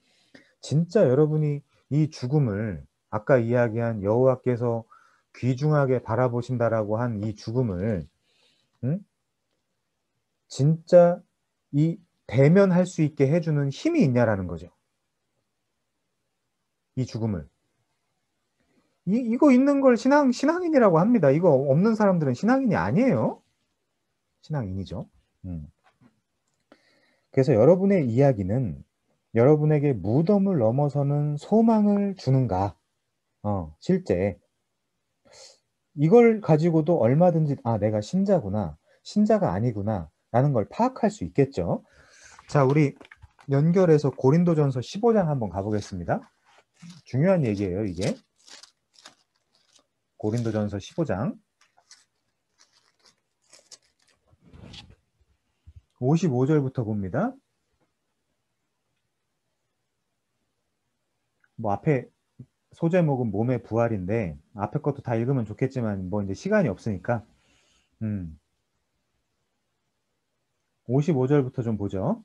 진짜 여러분이 이 죽음을, 아까 이야기한 여호와께서 귀중하게 바라보신다라고 한 이 죽음을 진짜 이 대면할 수 있게 해주는 힘이 있냐라는 거죠. 이 죽음을. 이거 있는 걸 신앙인이라고 합니다. 이거 없는 사람들은 신앙인이 아니에요. 신앙인이죠. 그래서 여러분의 이야기는 여러분에게 무덤을 넘어서는 소망을 주는가? 실제 이걸 가지고도 얼마든지 내가 신자구나, 신자가 아니구나 라는 걸 파악할 수 있겠죠. 자, 우리 연결해서 고린도전서 15장 한번 가보겠습니다. 중요한 얘기예요, 이게. 고린도전서 15장 55절부터 봅니다. 뭐 앞에 소제목은 몸의 부활인데 앞에 것도 다 읽으면 좋겠지만 뭐 이제 시간이 없으니까 55절부터 좀 보죠.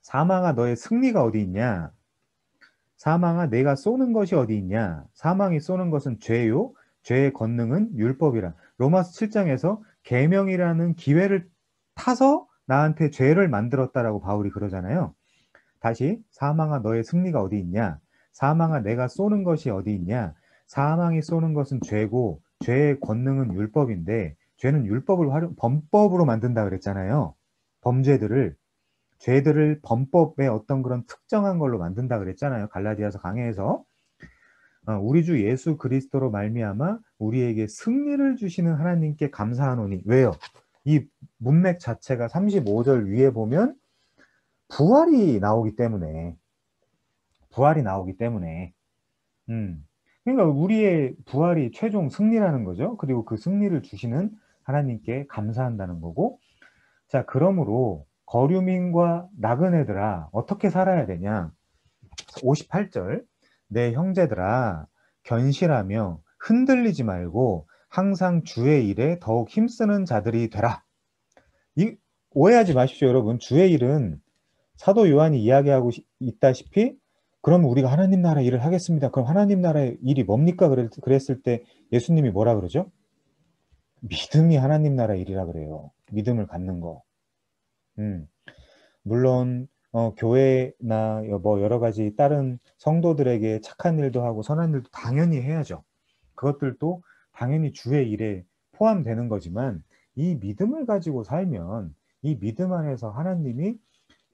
사망아, 너의 승리가 어디 있냐? 사망아, 내가 쏘는 것이 어디 있냐? 사망이 쏘는 것은 죄요, 죄의 권능은 율법이라. 로마서 7장에서 계명이라는 기회를 타서 나한테 죄를 만들었다라고 바울이 그러잖아요. 다시 사망아 너의 승리가 어디 있냐? 사망아 내가 쏘는 것이 어디 있냐? 사망이 쏘는 것은 죄고 죄의 권능은 율법인데 죄는 범법으로 만든다 그랬잖아요. 범죄들을 죄들을 범법의 어떤 그런 특정한 걸로 만든다 그랬잖아요. 갈라디아서 강해에서 우리 주 예수 그리스도로 말미암아 우리에게 승리를 주시는 하나님께 감사하노니. 왜요? 이 문맥 자체가 35절 위에 보면 부활이 나오기 때문에 그러니까 우리의 부활이 최종 승리라는 거죠. 그리고 그 승리를 주시는 하나님께 감사한다는 거고. 자, 그러므로 거류민과 나그네들아 어떻게 살아야 되냐? 58절 내 형제들아 견실하며 흔들리지 말고 항상 주의 일에 더욱 힘쓰는 자들이 되라. 오해하지 마십시오, 여러분. 주의 일은 사도 요한이 이야기하고 있다시피 그럼 우리가 하나님 나라 일을 하겠습니다. 그럼 하나님 나라의 일이 뭡니까? 그랬을 때 예수님이 뭐라 그러죠? 믿음이 하나님 나라 일이라 그래요. 믿음을 갖는 거. 물론 교회나 뭐 여러 가지 다른 성도들에게 착한 일도 하고 선한 일도 당연히 해야죠. 그것들도 당연히 주의 일에 포함되는 거지만 이 믿음을 가지고 살면 이 믿음 안에서 하나님이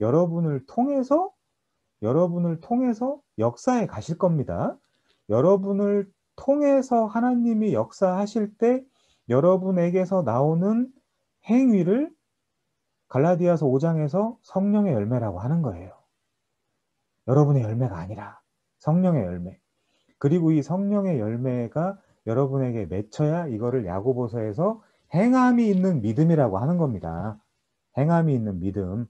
여러분을 통해서 역사에 가실 겁니다. 여러분을 통해서 하나님이 역사하실 때 여러분에게서 나오는 행위를 갈라디아서 5장에서 성령의 열매라고 하는 거예요. 여러분의 열매가 아니라 성령의 열매. 그리고 이 성령의 열매가 여러분에게 맺혀야 이거를 야고보서에서 행함이 있는 믿음이라고 하는 겁니다. 행함이 있는 믿음.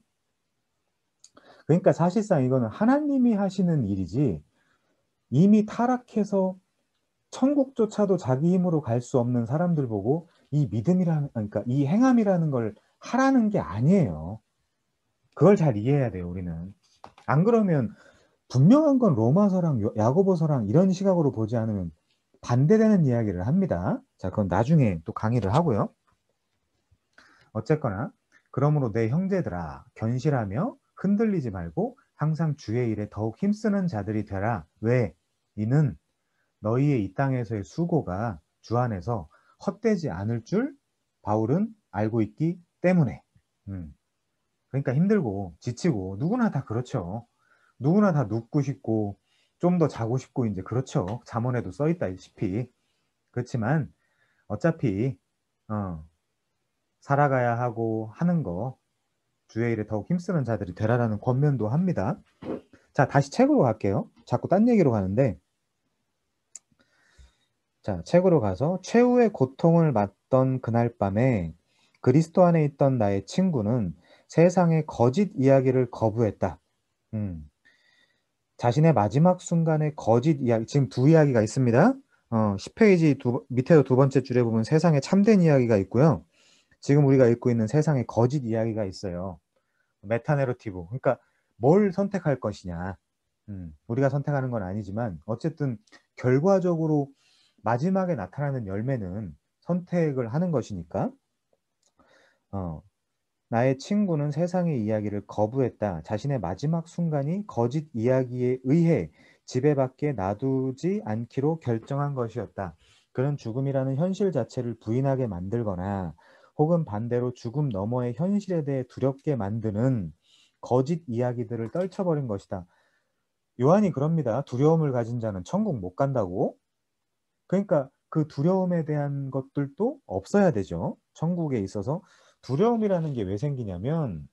그러니까 사실상 이거는 하나님이 하시는 일이지 이미 타락해서 천국조차도 자기 힘으로 갈 수 없는 사람들 보고 이 그러니까 이 행함이라는 걸 하라는 게 아니에요. 그걸 잘 이해해야 돼요, 우리는. 안 그러면 분명한 건 로마서랑 야고보서랑 이런 시각으로 보지 않으면 반대되는 이야기를 합니다. 자, 그건 나중에 또 강의를 하고요. 어쨌거나 그러므로 내 형제들아 견실하며 흔들리지 말고 항상 주의 일에 더욱 힘쓰는 자들이 되라. 왜? 이는 너희의 이 땅에서의 수고가 주 안에서 헛되지 않을 줄 바울은 알고 있기 때문에. 그러니까 힘들고 지치고 누구나 다 그렇죠. 누구나 다 눕고 싶고 좀 더 자고 싶고 이제 그렇죠. 잠언에도 써 있다시피. 그렇지만 어차피 살아가야 하고 하는 거 주의 일에 더욱 힘쓰는 자들이 되라라는 권면도 합니다. 자, 다시 책으로 갈게요. 자꾸 딴 얘기로 가는데 자, 책으로 가서 최후의 고통을 맞던 그날 밤에 그리스도 안에 있던 나의 친구는 세상의 거짓 이야기를 거부했다. 자신의 마지막 순간의 거짓 이야기, 지금 두 이야기가 있습니다. 10페이지 밑에도 두 번째 줄에 보면 세상의 참된 이야기가 있고요. 지금 우리가 읽고 있는 세상의 거짓 이야기가 있어요. 메타내러티브. 그러니까 뭘 선택할 것이냐. 우리가 선택하는 건 아니지만 어쨌든 결과적으로 마지막에 나타나는 열매는 선택을 하는 것이니까 나의 친구는 세상의 이야기를 거부했다. 자신의 마지막 순간이 거짓 이야기에 의해 지배받게 놔두지 않기로 결정한 것이었다. 그런 죽음이라는 현실 자체를 부인하게 만들거나 혹은 반대로 죽음 너머의 현실에 대해 두렵게 만드는 거짓 이야기들을 떨쳐버린 것이다. 요한이 그럽니다. 두려움을 가진 자는 천국 못 간다고. 그러니까 그 두려움에 대한 것들도 없어야 되죠. 천국에 있어서. 두려움이라는 게 왜 생기냐면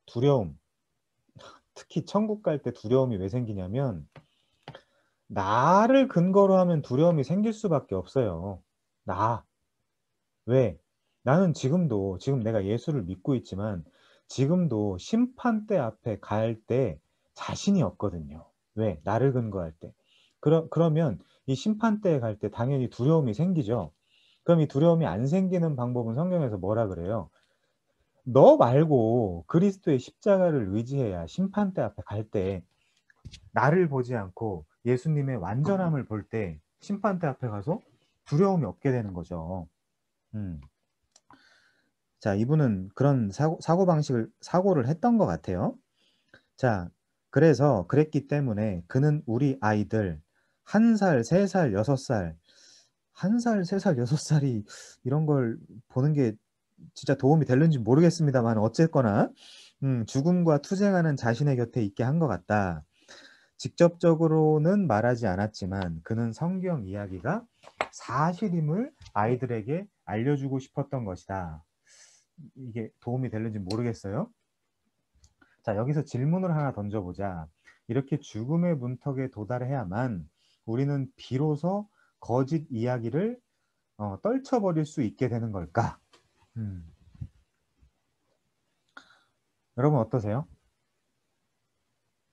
두려움, 특히 천국 갈 때 두려움이 왜 생기냐면 나를 근거로 하면 두려움이 생길 수밖에 없어요. 왜? 나는 지금 내가 예수를 믿고 있지만 지금도 심판대 앞에 갈 때 자신이 없거든요. 왜? 나를 근거할 때. 그러면 이 심판대에 갈 때 당연히 두려움이 생기죠. 그럼 이 두려움이 안 생기는 방법은 성경에서 뭐라 그래요? 너 말고 그리스도의 십자가를 의지해야 심판대 앞에 갈 때 나를 보지 않고 예수님의 완전함을 볼 때 심판대 앞에 가서 두려움이 없게 되는 거죠. 자, 이분은 그런 사고를 했던 것 같아요. 자, 그래서 그랬기 때문에 그는 우리 아이들 1살, 3살, 6살, 1살, 3살, 6살이 이런 걸 보는 게 진짜 도움이 될는지 모르겠습니다만 어쨌거나 죽음과 투쟁하는 자신의 곁에 있게 한 것 같다. 직접적으로는 말하지 않았지만 그는 성경 이야기가 사실임을 아이들에게 알려주고 싶었던 것이다. 이게 도움이 될는지 모르겠어요. 자, 여기서 질문을 하나 던져보자. 이렇게 죽음의 문턱에 도달해야만 우리는 비로소 거짓 이야기를 떨쳐버릴 수 있게 되는 걸까? 여러분 어떠세요?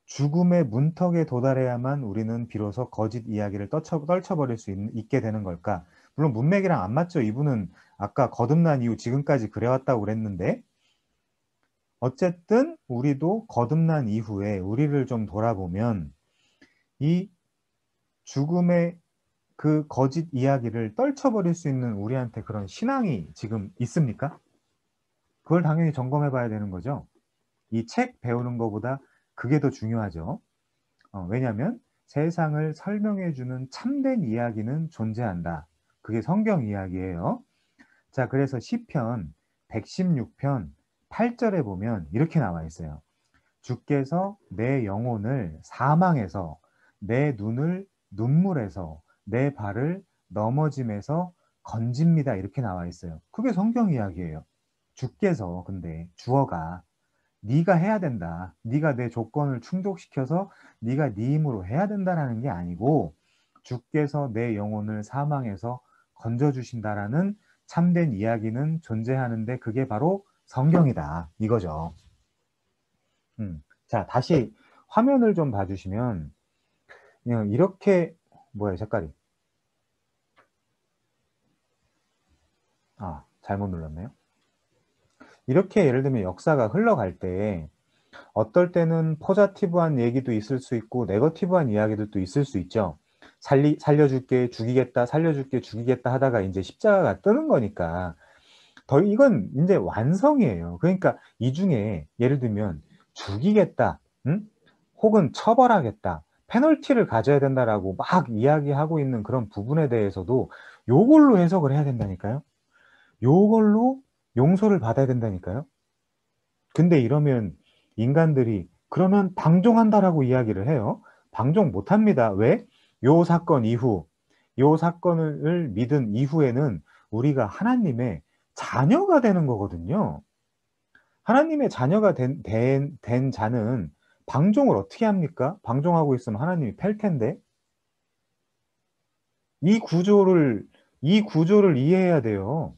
죽음의 문턱에 도달해야만 우리는 비로소 거짓 이야기를 떨쳐버릴 수 있게 되는 걸까? 물론 문맥이랑 안 맞죠. 이분은 아까 거듭난 이후 지금까지 그래왔다고 그랬는데 어쨌든 우리도 거듭난 이후에 우리를 좀 돌아보면 이 죽음의 그 거짓 이야기를 떨쳐버릴 수 있는 우리한테 그런 신앙이 지금 있습니까? 그걸 당연히 점검해 봐야 되는 거죠. 이 책 배우는 것보다 그게 더 중요하죠. 왜냐하면 세상을 설명해 주는 참된 이야기는 존재한다. 그게 성경 이야기예요. 자, 그래서 시편 116편 8절에 보면 이렇게 나와 있어요. 주께서 내 영혼을 사망에서, 내 눈을 눈물에서, 내 발을 넘어짐에서 건집니다. 이렇게 나와 있어요. 그게 성경 이야기예요. 주께서 근데 주어가 네가 해야 된다. 네가 내 조건을 충족시켜서 네가 네 힘으로 해야 된다라는 게 아니고 주께서 내 영혼을 사망에서 건져주신다라는 참된 이야기는 존재하는데 그게 바로 성경이다. 이거죠. 자, 다시 화면을 좀 봐주시면 그냥 이렇게 뭐야 색깔이 잘못 눌렀네요. 이렇게 예를 들면 역사가 흘러갈 때 어떨 때는 포자티브한 얘기도 있을 수 있고 네거티브한 이야기들도 있을 수 있죠. 살려줄게 죽이겠다 살려줄게 죽이겠다 하다가 이제 십자가가 뜨는 거니까 이건 이제 완성이에요. 그러니까 이 중에 예를 들면 죽이겠다 혹은 처벌하겠다 페널티를 가져야 된다라고 막 이야기하고 있는 그런 부분에 대해서도 요걸로 해석을 해야 된다니까요. 요걸로 용서를 받아야 된다니까요. 근데 이러면 인간들이 그러면 방종한다라고 이야기를 해요. 방종 못합니다. 왜? 요 사건 이후, 요 사건을 믿은 이후에는 우리가 하나님의 자녀가 되는 거거든요. 하나님의 자녀가 된 자는 방종을 어떻게 합니까? 방종하고 있으면 하나님이 팰 텐데. 이 구조를 이해해야 돼요.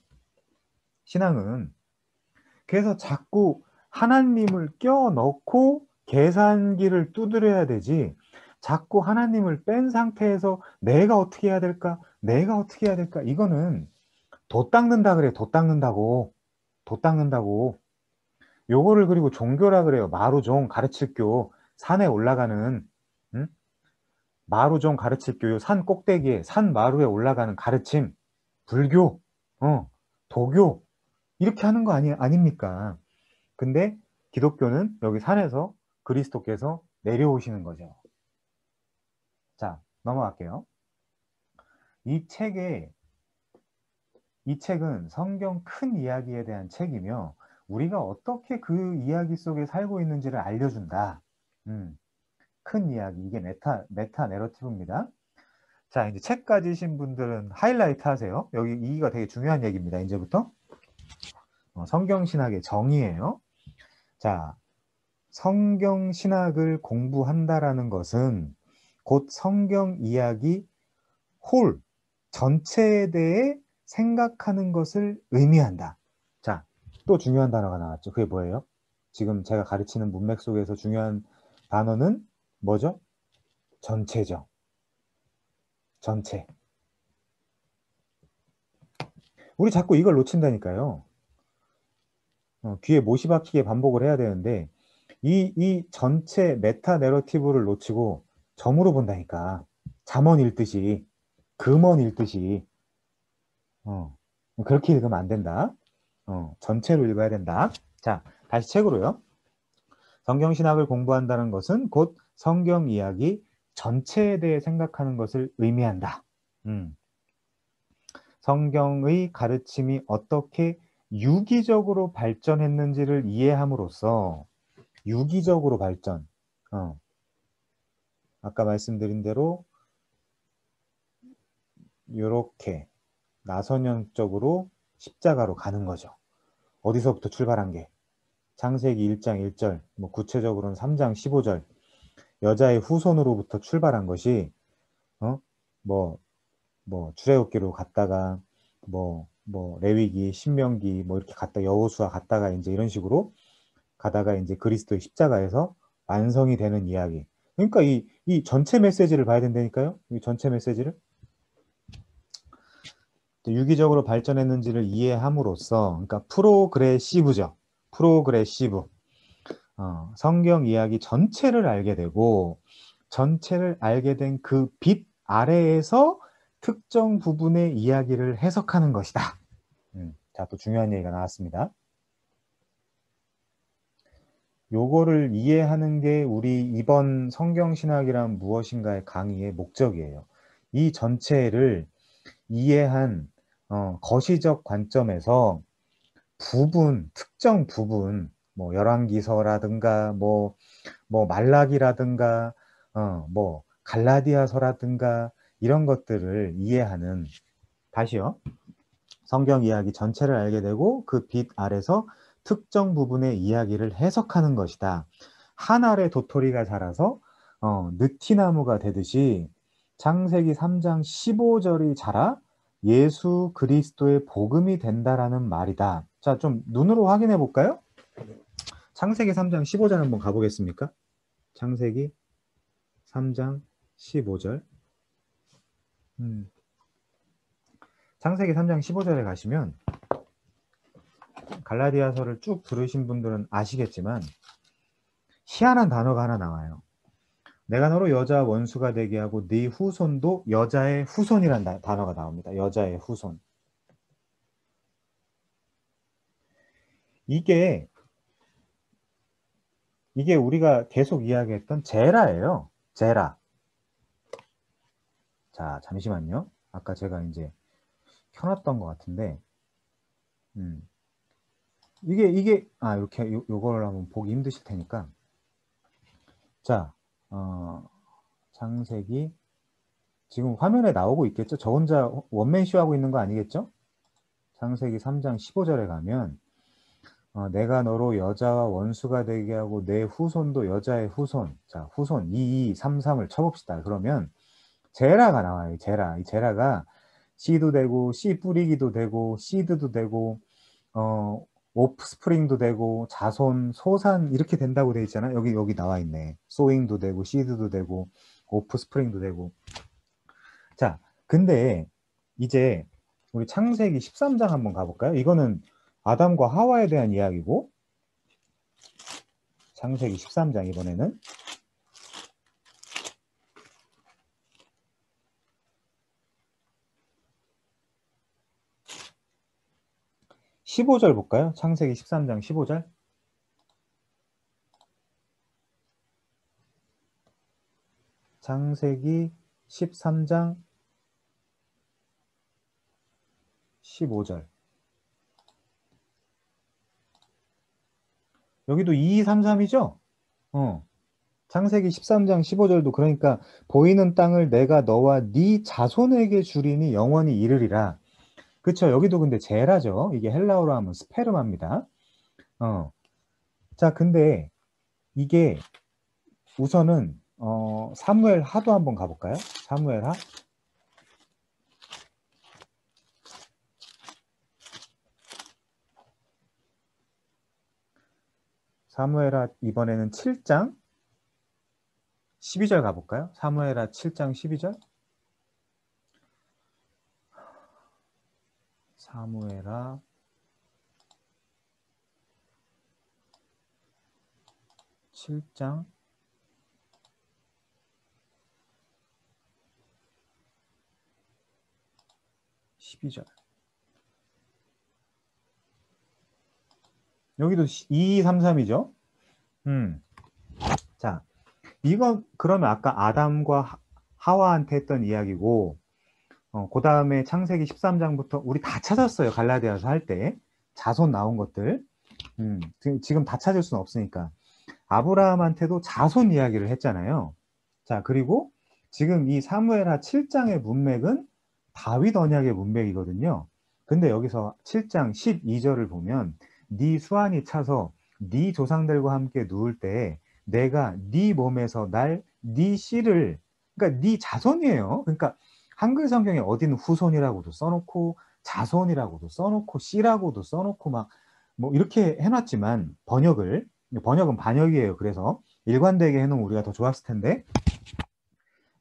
신앙은. 그래서 자꾸 하나님을 껴넣고 계산기를 두드려야 되지 자꾸 하나님을 뺀 상태에서 내가 어떻게 해야 될까? 내가 어떻게 해야 될까? 이거는 돛 닦는다 그래. 돛 닦는다고. 돛 닦는다고. 요거를 그리고 종교라 그래요. 마루종 가르칠 교. 산에 올라가는 마루종 가르칠 교. 산 꼭대기에 산 마루에 올라가는 가르침. 불교. 도교. 이렇게 하는 거 아닙니까? 근데 기독교는 여기 산에서 그리스도께서 내려오시는 거죠. 자, 넘어갈게요. 이 책은 성경 큰 이야기에 대한 책이며 우리가 어떻게 그 이야기 속에 살고 있는지를 알려준다. 큰 이야기, 이게 메타 내러티브입니다. 자, 이제 책 가지신 분들은 하이라이트 하세요. 여기 이가 되게 중요한 얘기입니다. 이제부터 성경신학의 정의예요. 자, 성경신학을 공부한다라는 것은 곧 성경 이야기 홀 전체에 대해 생각하는 것을 의미한다. 자, 또 중요한 단어가 나왔죠. 그게 뭐예요? 지금 제가 가르치는 문맥 속에서 중요한 단어는 뭐죠? 전체죠. 전체. 우리 자꾸 이걸 놓친다니까요. 귀에 못이 박히게 반복을 해야 되는데 이 전체 메타 내러티브를 놓치고 점으로 본다니까. 잠언 읽듯이 금언 읽듯이 그렇게 읽으면 안 된다. 전체로 읽어야 된다. 자, 다시 책으로요. 성경신학을 공부한다는 것은 곧 성경 이야기 전체에 대해 생각하는 것을 의미한다. 음. 성경의 가르침이 어떻게 유기적으로 발전했는지를 이해함으로써 유기적으로 발전. 아까 말씀드린 대로 이렇게 나선형적으로 십자가로 가는 거죠. 어디서부터 출발한 게? 창세기 1장 1절, 뭐 구체적으로는 3장 15절, 여자의 후손으로부터 출발한 것이 어? 뭐, 출애굽기로 갔다가 레위기, 신명기 뭐 이렇게 갔다 여호수아 갔다가 이제 이런 식으로 가다가 이제 그리스도의 십자가에서 완성이 되는 이야기. 그러니까 이 전체 메시지를 봐야 된다니까요. 이 전체 메시지를. 유기적으로 발전했는지를 이해함으로써, 그러니까 프로그레시브죠. 프로그레시브. 성경 이야기 전체를 알게 되고, 전체를 알게 된 그 빛 아래에서 특정 부분의 이야기를 해석하는 것이다. 자, 또 중요한 얘기가 나왔습니다. 요거를 이해하는 게 우리 이번 성경신학이란 무엇인가의 강의의 목적이에요. 이 전체를 이해한 거시적 관점에서 특정 부분, 뭐 열왕기서라든가 뭐 말라기라든가 뭐 갈라디아서라든가 이런 것들을 이해하는, 다시요. 성경 이야기 전체를 알게 되고 그 빛 아래서 특정 부분의 이야기를 해석하는 것이다. 한 알의 도토리가 자라서 느티나무가 되듯이 창세기 3장 15절이 자라 예수 그리스도의 복음이 된다라는 말이다. 자, 좀 눈으로 확인해 볼까요? 창세기 3장 15절 한번 가보겠습니까? 창세기 3장 15절. 창세기 3장 15절에 가시면 갈라디아서를 쭉 들으신 분들은 아시겠지만 희한한 단어가 하나 나와요. 내가 너로 여자 원수가 되게 하고 네 후손도 여자의 후손이란 단어가 나옵니다. 여자의 후손. 이게 우리가 계속 이야기했던 제라예요. 제라. 자, 잠시만요. 아까 제가 이제 켜놨던 것 같은데, 이렇게 요걸 한번 보기 힘드실 테니까. 자, 창세기, 지금 화면에 나오고 있겠죠? 저 혼자 원맨쇼 하고 있는 거 아니겠죠? 창세기 3장 15절에 가면, 내가 너로 여자와 원수가 되게 하고 내 후손도 여자의 후손. 자, 후손 2233을 쳐봅시다. 그러면 제라가 나와요. 제라. 이 제라가 씨도 되고 씨 뿌리기도 되고 시드도 되고 오프스프링도 되고 자손 소산 이렇게 된다고 돼 있잖아요. 여기 나와 있네. 소잉도 되고 시드도 되고 오프스프링도 되고. 자, 근데 이제 우리 창세기 13장 한번 가볼까요? 이거는 아담과 하와에 대한 이야기고, 창세기 13장 이번에는 15절 볼까요? 창세기 13장 15절. 창세기 13장 15절. 여기도 2233이죠? 창세기 13장 15절도 그러니까 보이는 땅을 내가 너와 네 자손에게 주리니 영원히 이르리라. 그쵸? 여기도 근데 제라죠. 이게 헬라어로 하면 스페르마입니다. 자, 근데 이게 우선은 사무엘 하도 한번 가볼까요? 사무엘 하. 사무엘하 이번에는 7장 12절 가볼까요? 사무엘하 7장 12절. 사무엘하 7장 12절. 여기도 2, 3, 3이죠. 자, 이거 그러면 아까 아담과 하와한테 했던 이야기고, 그 다음에 창세기 13장부터 우리 다 찾았어요. 갈라디아서 할 때. 자손 나온 것들. 지금 다 찾을 수는 없으니까. 아브라함한테도 자손 이야기를 했잖아요. 자, 그리고 지금 이 사무엘하 7장의 문맥은 다윗 언약의 문맥이거든요. 근데 여기서 7장 12절을 보면 네 수완이 차서 네 조상들과 함께 누울 때 내가 네 몸에서 네 씨를, 그러니까 네 자손이에요. 그러니까 한글 성경에 어디는 후손이라고도 써놓고 자손이라고도 써놓고 씨라고도 써놓고 막 뭐 이렇게 해놨지만 번역은 반역이에요. 그래서 일관되게 해놓으면 우리가 더 좋았을 텐데,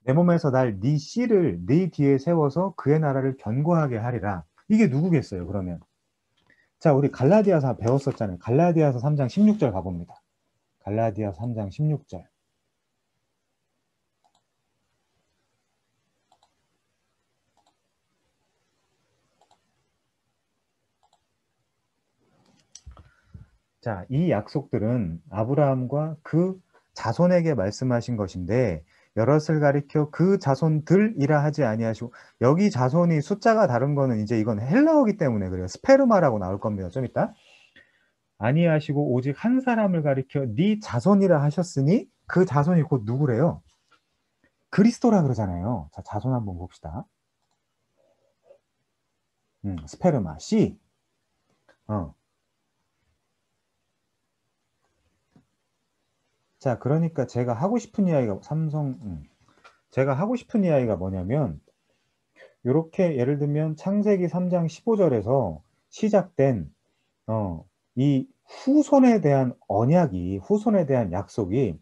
내 몸에서 네 씨를 네 뒤에 세워서 그의 나라를 견고하게 하리라. 이게 누구겠어요, 그러면? 자, 우리 갈라디아서 배웠었잖아요. 갈라디아서 3장 16절 가봅니다. 갈라디아서 3장 16절. 자, 이 약속들은 아브라함과 그 자손에게 말씀하신 것인데 여럿을 가리켜 그 자손들이라 하지 아니하시고, 여기 자손이 숫자가 다른 거는 이제 이건 헬라어기 때문에 그래요. 스페르마라고 나올 겁니다. 좀 이따. 아니하시고 오직 한 사람을 가리켜 네 자손이라 하셨으니 그 자손이 곧 누구래요? 그리스도라 그러잖아요. 자, 자손 한번 봅시다. 스페르마 C. 자, 그러니까 제가 하고 싶은 이야기가 제가 하고 싶은 이야기가 뭐냐면, 이렇게 예를 들면 창세기 3장 15절에서 시작된 이 후손에 대한 언약이, 후손에 대한 약속이,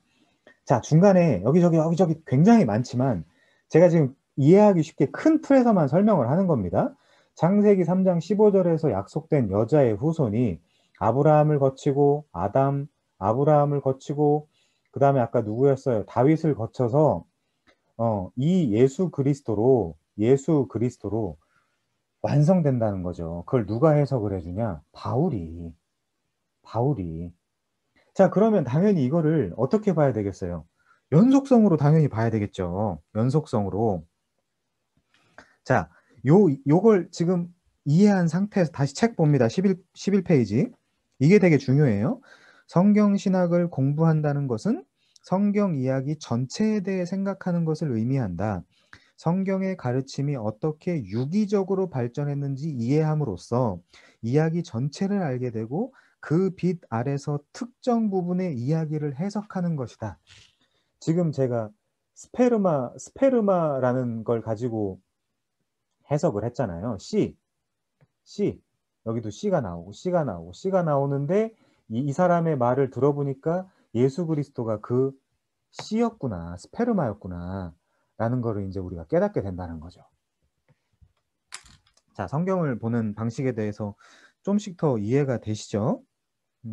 자, 중간에 여기저기 굉장히 많지만 제가 지금 이해하기 쉽게 큰 틀에서만 설명을 하는 겁니다. 창세기 3장 15절에서 약속된 여자의 후손이 아브라함을 거치고 아브라함을 거치고 그 다음에 아까 누구였어요? 다윗을 거쳐서 이 예수 그리스도로 완성된다는 거죠. 그걸 누가 해석을 해주냐? 바울이. 자, 그러면 당연히 이거를 어떻게 봐야 되겠어요? 연속성으로 당연히 봐야 되겠죠. 연속성으로. 자, 요걸 지금 이해한 상태에서 다시 책 봅니다. 11페이지. 이게 되게 중요해요. 성경 신학을 공부한다는 것은 성경 이야기 전체에 대해 생각하는 것을 의미한다. 성경의 가르침이 어떻게 유기적으로 발전했는지 이해함으로써 이야기 전체를 알게 되고 그 빛 아래서 특정 부분의 이야기를 해석하는 것이다. 지금 제가 스페르마라는 걸 가지고 해석을 했잖아요. C. 여기도 C가 나오는데 이 사람의 말을 들어보니까 예수 그리스도가 그 C였구나, 스페르마였구나 라는 거를 이제 우리가 깨닫게 된다는 거죠. 자, 성경을 보는 방식에 대해서 좀씩 더 이해가 되시죠?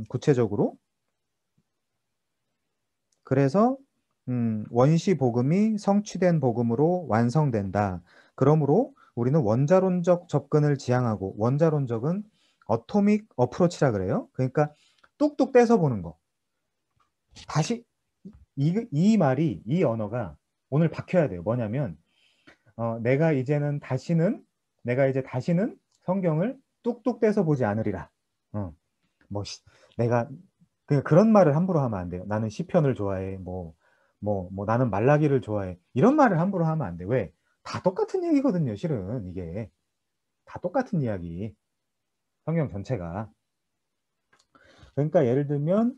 구체적으로. 그래서 원시 복음이 성취된 복음으로 완성된다. 그러므로 우리는 원자론적 접근을 지향하고, 원자론적은 어토믹 어프로치라 그래요. 그러니까 뚝뚝 떼서 보는 거. 다시 이 언어가 오늘 박혀야 돼요. 뭐냐면 내가 이제 다시는 성경을 뚝뚝 떼서 보지 않으리라. 뭐 내가 그런 말을 함부로 하면 안 돼요. 나는 시편을 좋아해. 나는 말라기를 좋아해. 이런 말을 함부로 하면 안 돼. 왜? 다 똑같은 얘기거든요. 실은 이게 다 똑같은 이야기. 성경 전체가. 그러니까 예를 들면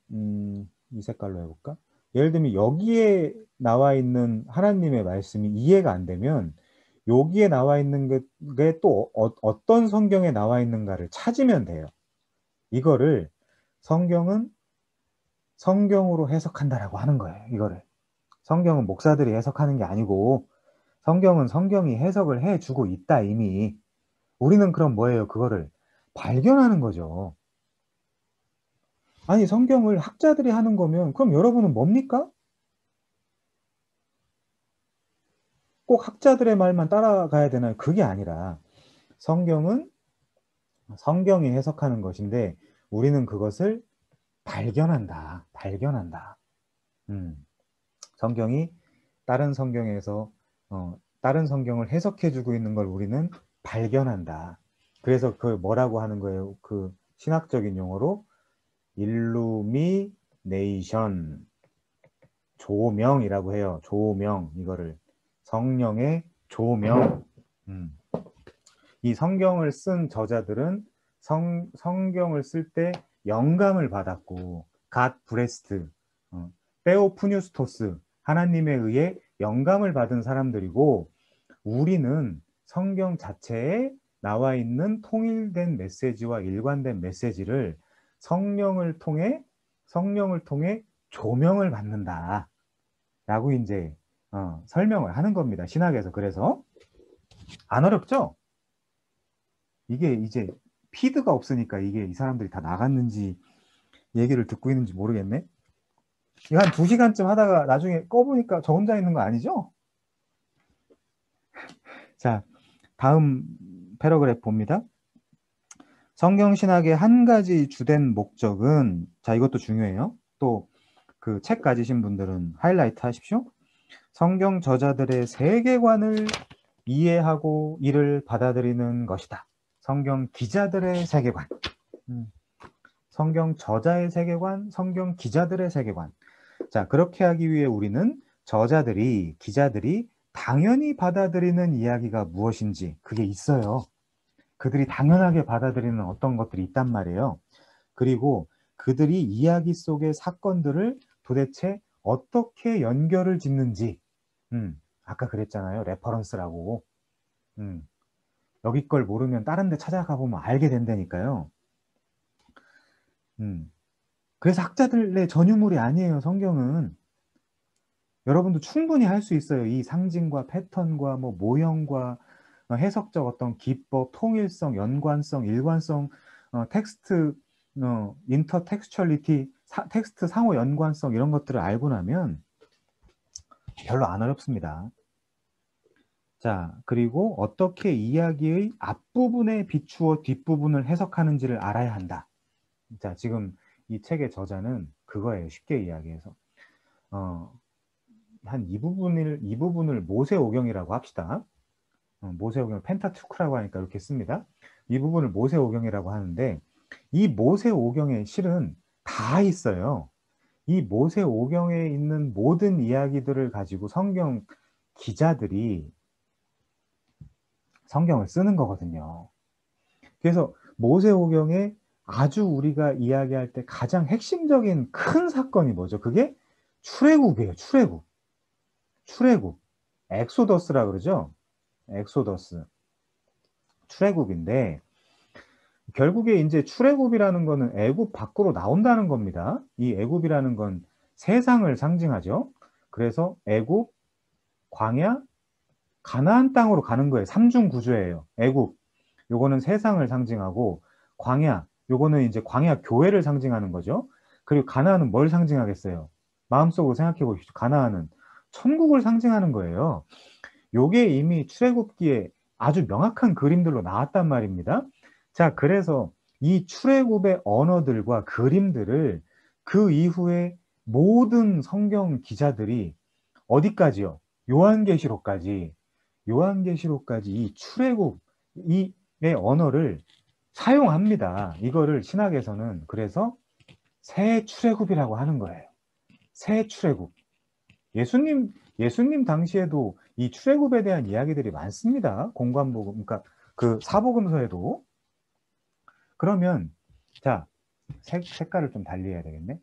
이 색깔로 해볼까? 예를 들면 여기에 나와 있는 하나님의 말씀이 이해가 안 되면 여기에 나와 있는 게 또 어떤 성경에 나와 있는가를 찾으면 돼요. 이거를 성경은 성경으로 해석한다라고 하는 거예요. 이거를. 성경은 목사들이 해석하는 게 아니고 성경은 성경이 해석을 해주고 있다 이미. 우리는 그럼 뭐예요? 그거를 발견하는 거죠. 아니, 성경을 학자들이 하는 거면 그럼 여러분은 뭡니까? 꼭 학자들의 말만 따라가야 되나요? 그게 아니라 성경은 성경이 해석하는 것인데 우리는 그것을 발견한다. 발견한다. 성경이 다른 성경에서 다른 성경을 해석해주고 있는 걸 우리는 발견한다. 그래서 그 뭐라고 하는 거예요? 그 신학적인 용어로 일루미네이션, 조명이라고 해요. 조명, 이거를 성령의 조명. 이 성경을 쓴 저자들은 성경을 쓸 때 영감을 받았고, 갓 브레스트, 페오프뉴스토스, 하나님에 의해 영감을 받은 사람들이고, 우리는 성경 자체에 나와 있는 통일된 메시지와 일관된 메시지를 성령을 통해 조명을 받는다 라고 이제 설명을 하는 겁니다, 신학에서. 그래서 안 어렵죠? 이게 이제 피드가 없으니까 이게 이 사람들이 다 나갔는지 얘기를 듣고 있는지 모르겠네. 이거 한 2시간쯤 하다가 나중에 꺼보니까 저 혼자 있는 거 아니죠? 자, 다음 패러그래프 봅니다. 성경신학의 한 가지 주된 목적은, 자, 이것도 중요해요. 또 그 책 가지신 분들은 하이라이트 하십시오. 성경 저자들의 세계관을 이해하고 이를 받아들이는 것이다. 성경 기자들의 세계관, 성경 저자의 세계관, 성경 기자들의 세계관. 자, 그렇게 하기 위해 우리는 기자들이 당연히 받아들이는 이야기가 무엇인지 그게 있어요. 그들이 당연하게 받아들이는 어떤 것들이 있단 말이에요. 그리고 그들이 이야기 속의 사건들을 도대체 어떻게 연결을 짓는지, 아까 그랬잖아요. 레퍼런스라고. 여기 걸 모르면 다른 데 찾아가 보면 알게 된다니까요. 그래서 학자들의 전유물이 아니에요, 성경은. 여러분도 충분히 할 수 있어요. 이 상징과 패턴과 뭐 모형과 해석적 어떤 기법, 통일성, 연관성, 일관성, 텍스트, 인터텍스츄얼리티, 텍스트 상호 연관성 이런 것들을 알고 나면 별로 안 어렵습니다. 자, 그리고 어떻게 이야기의 앞부분에 비추어 뒷부분을 해석하는지를 알아야 한다. 자, 지금 이 책의 저자는 그거예요. 쉽게 이야기해서. 한 이 부분을 모세오경이라고 합시다. 모세오경, 펜타투크라고 하니까 이렇게 씁니다. 이 부분을 모세오경이라고 하는데, 이 모세오경에 실은 다 있어요. 이 모세오경에 있는 모든 이야기들을 가지고 성경 기자들이 성경을 쓰는 거거든요. 그래서 모세오경에 아주 우리가 이야기할 때 가장 핵심적인 큰 사건이 뭐죠? 그게 출애굽이에요. 출애굽. 엑소더스라 그러죠? 엑소더스. 출애굽인데, 결국에 이제 출애굽이라는 거는 애굽 밖으로 나온다는 겁니다. 이 애굽이라는 건 세상을 상징하죠. 그래서 애굽, 광야, 가나안 땅으로 가는 거예요. 삼중 구조예요. 애굽, 요거는 세상을 상징하고, 광야, 요거는 이제 광야 교회를 상징하는 거죠. 그리고 가나안은 뭘 상징하겠어요? 마음속으로 생각해 보십시오. 가나안은 천국을 상징하는 거예요. 요게 이미 출애굽기에 아주 명확한 그림들로 나왔단 말입니다. 자, 그래서 이 출애굽의 언어들과 그림들을 그 이후에 모든 성경 기자들이 어디까지요? 요한계시록까지 이 출애굽 의 언어를 사용합니다. 이거를 신학에서는 그래서 새 출애굽이라고 하는 거예요. 새 출애굽. 예수님 당시에도 이 출애굽에 대한 이야기들이 많습니다. 공관복음, 그러니까 그 사복음서에도. 그러면 자, 색깔을 좀 달리 해야 되겠네.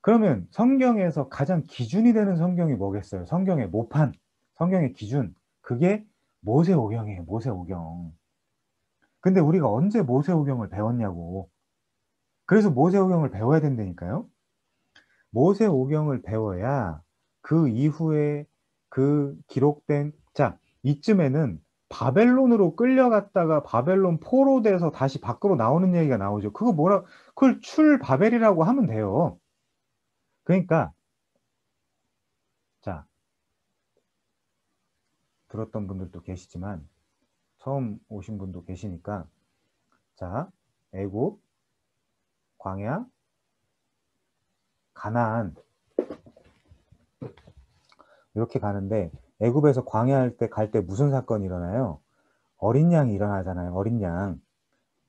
그러면 성경에서 가장 기준이 되는 성경이 뭐겠어요? 성경의 모판, 성경의 기준. 그게 모세오경이에요. 모세오경. 근데 우리가 언제 모세오경을 배웠냐고. 그래서 모세오경을 배워야 된다니까요. 모세오경을 배워야 그 이후에 그 기록된, 자, 이쯤에는 바벨론으로 끌려갔다가 바벨론 포로돼서 다시 밖으로 나오는 얘기가 나오죠. 그걸 출바벨이라고 하면 돼요. 그러니까, 자, 들었던 분들도 계시지만, 처음 오신 분도 계시니까, 자, 애굽, 광야, 가나안 이렇게 가는데 애굽에서 광야할 때 갈 때 무슨 사건이 일어나요? 어린 양이 일어나잖아요. 어린 양.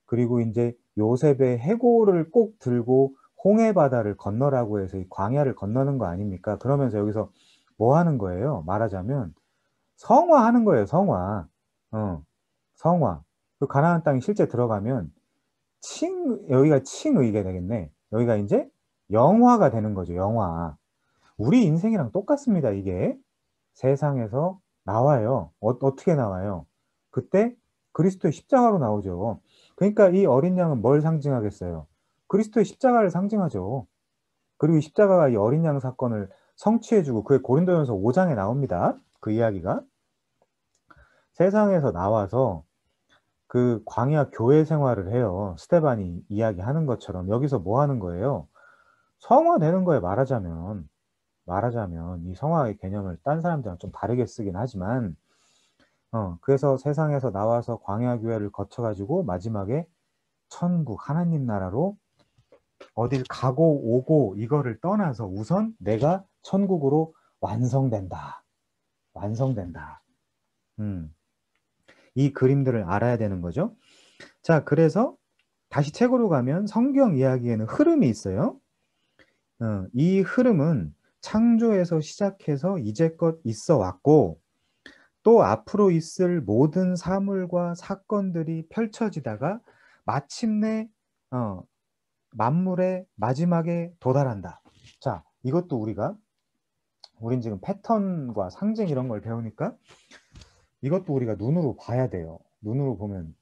그리고 이제 요셉의 해골을 꼭 들고 홍해 바다를 건너라고 해서 이 광야를 건너는 거 아닙니까? 그러면서 여기서 뭐 하는 거예요? 말하자면 성화하는 거예요. 성화. 성화. 그 가나안 땅에 실제 들어가면 여기가 칭의가 되겠네. 여기가 이제 영화가 되는 거죠. 영화. 우리 인생이랑 똑같습니다. 이게 세상에서 나와요. 어떻게 나와요? 그때 그리스도의 십자가로 나오죠. 그러니까 이 어린 양은 뭘 상징하겠어요? 그리스도의 십자가를 상징하죠. 그리고 이 십자가가 이 어린 양 사건을 성취해주고 그게 고린도전서 5장에 나옵니다. 그 이야기가 세상에서 나와서 그 광야 교회 생활을 해요. 스데반이 이야기하는 것처럼 여기서 뭐 하는 거예요? 성화되는 거예요. 말하자면 이 성화의 개념을 딴 사람들이랑 좀 다르게 쓰긴 하지만 그래서 세상에서 나와서 광야 교회를 거쳐 가지고 마지막에 천국 하나님 나라로 어딜 가고 오고 이거를 떠나서 우선 내가 천국으로 완성된다. 완성된다. 이 그림들을 알아야 되는 거죠. 자, 그래서 다시 책으로 가면 성경 이야기에는 흐름이 있어요. 이 흐름은 창조에서 시작해서 이제껏 있어 왔고 또 앞으로 있을 모든 사물과 사건들이 펼쳐지다가 마침내 만물의 마지막에 도달한다. 자, 이것도 우린 지금 패턴과 상징 이런 걸 배우니까 이것도 우리가 눈으로 봐야 돼요. 눈으로 보면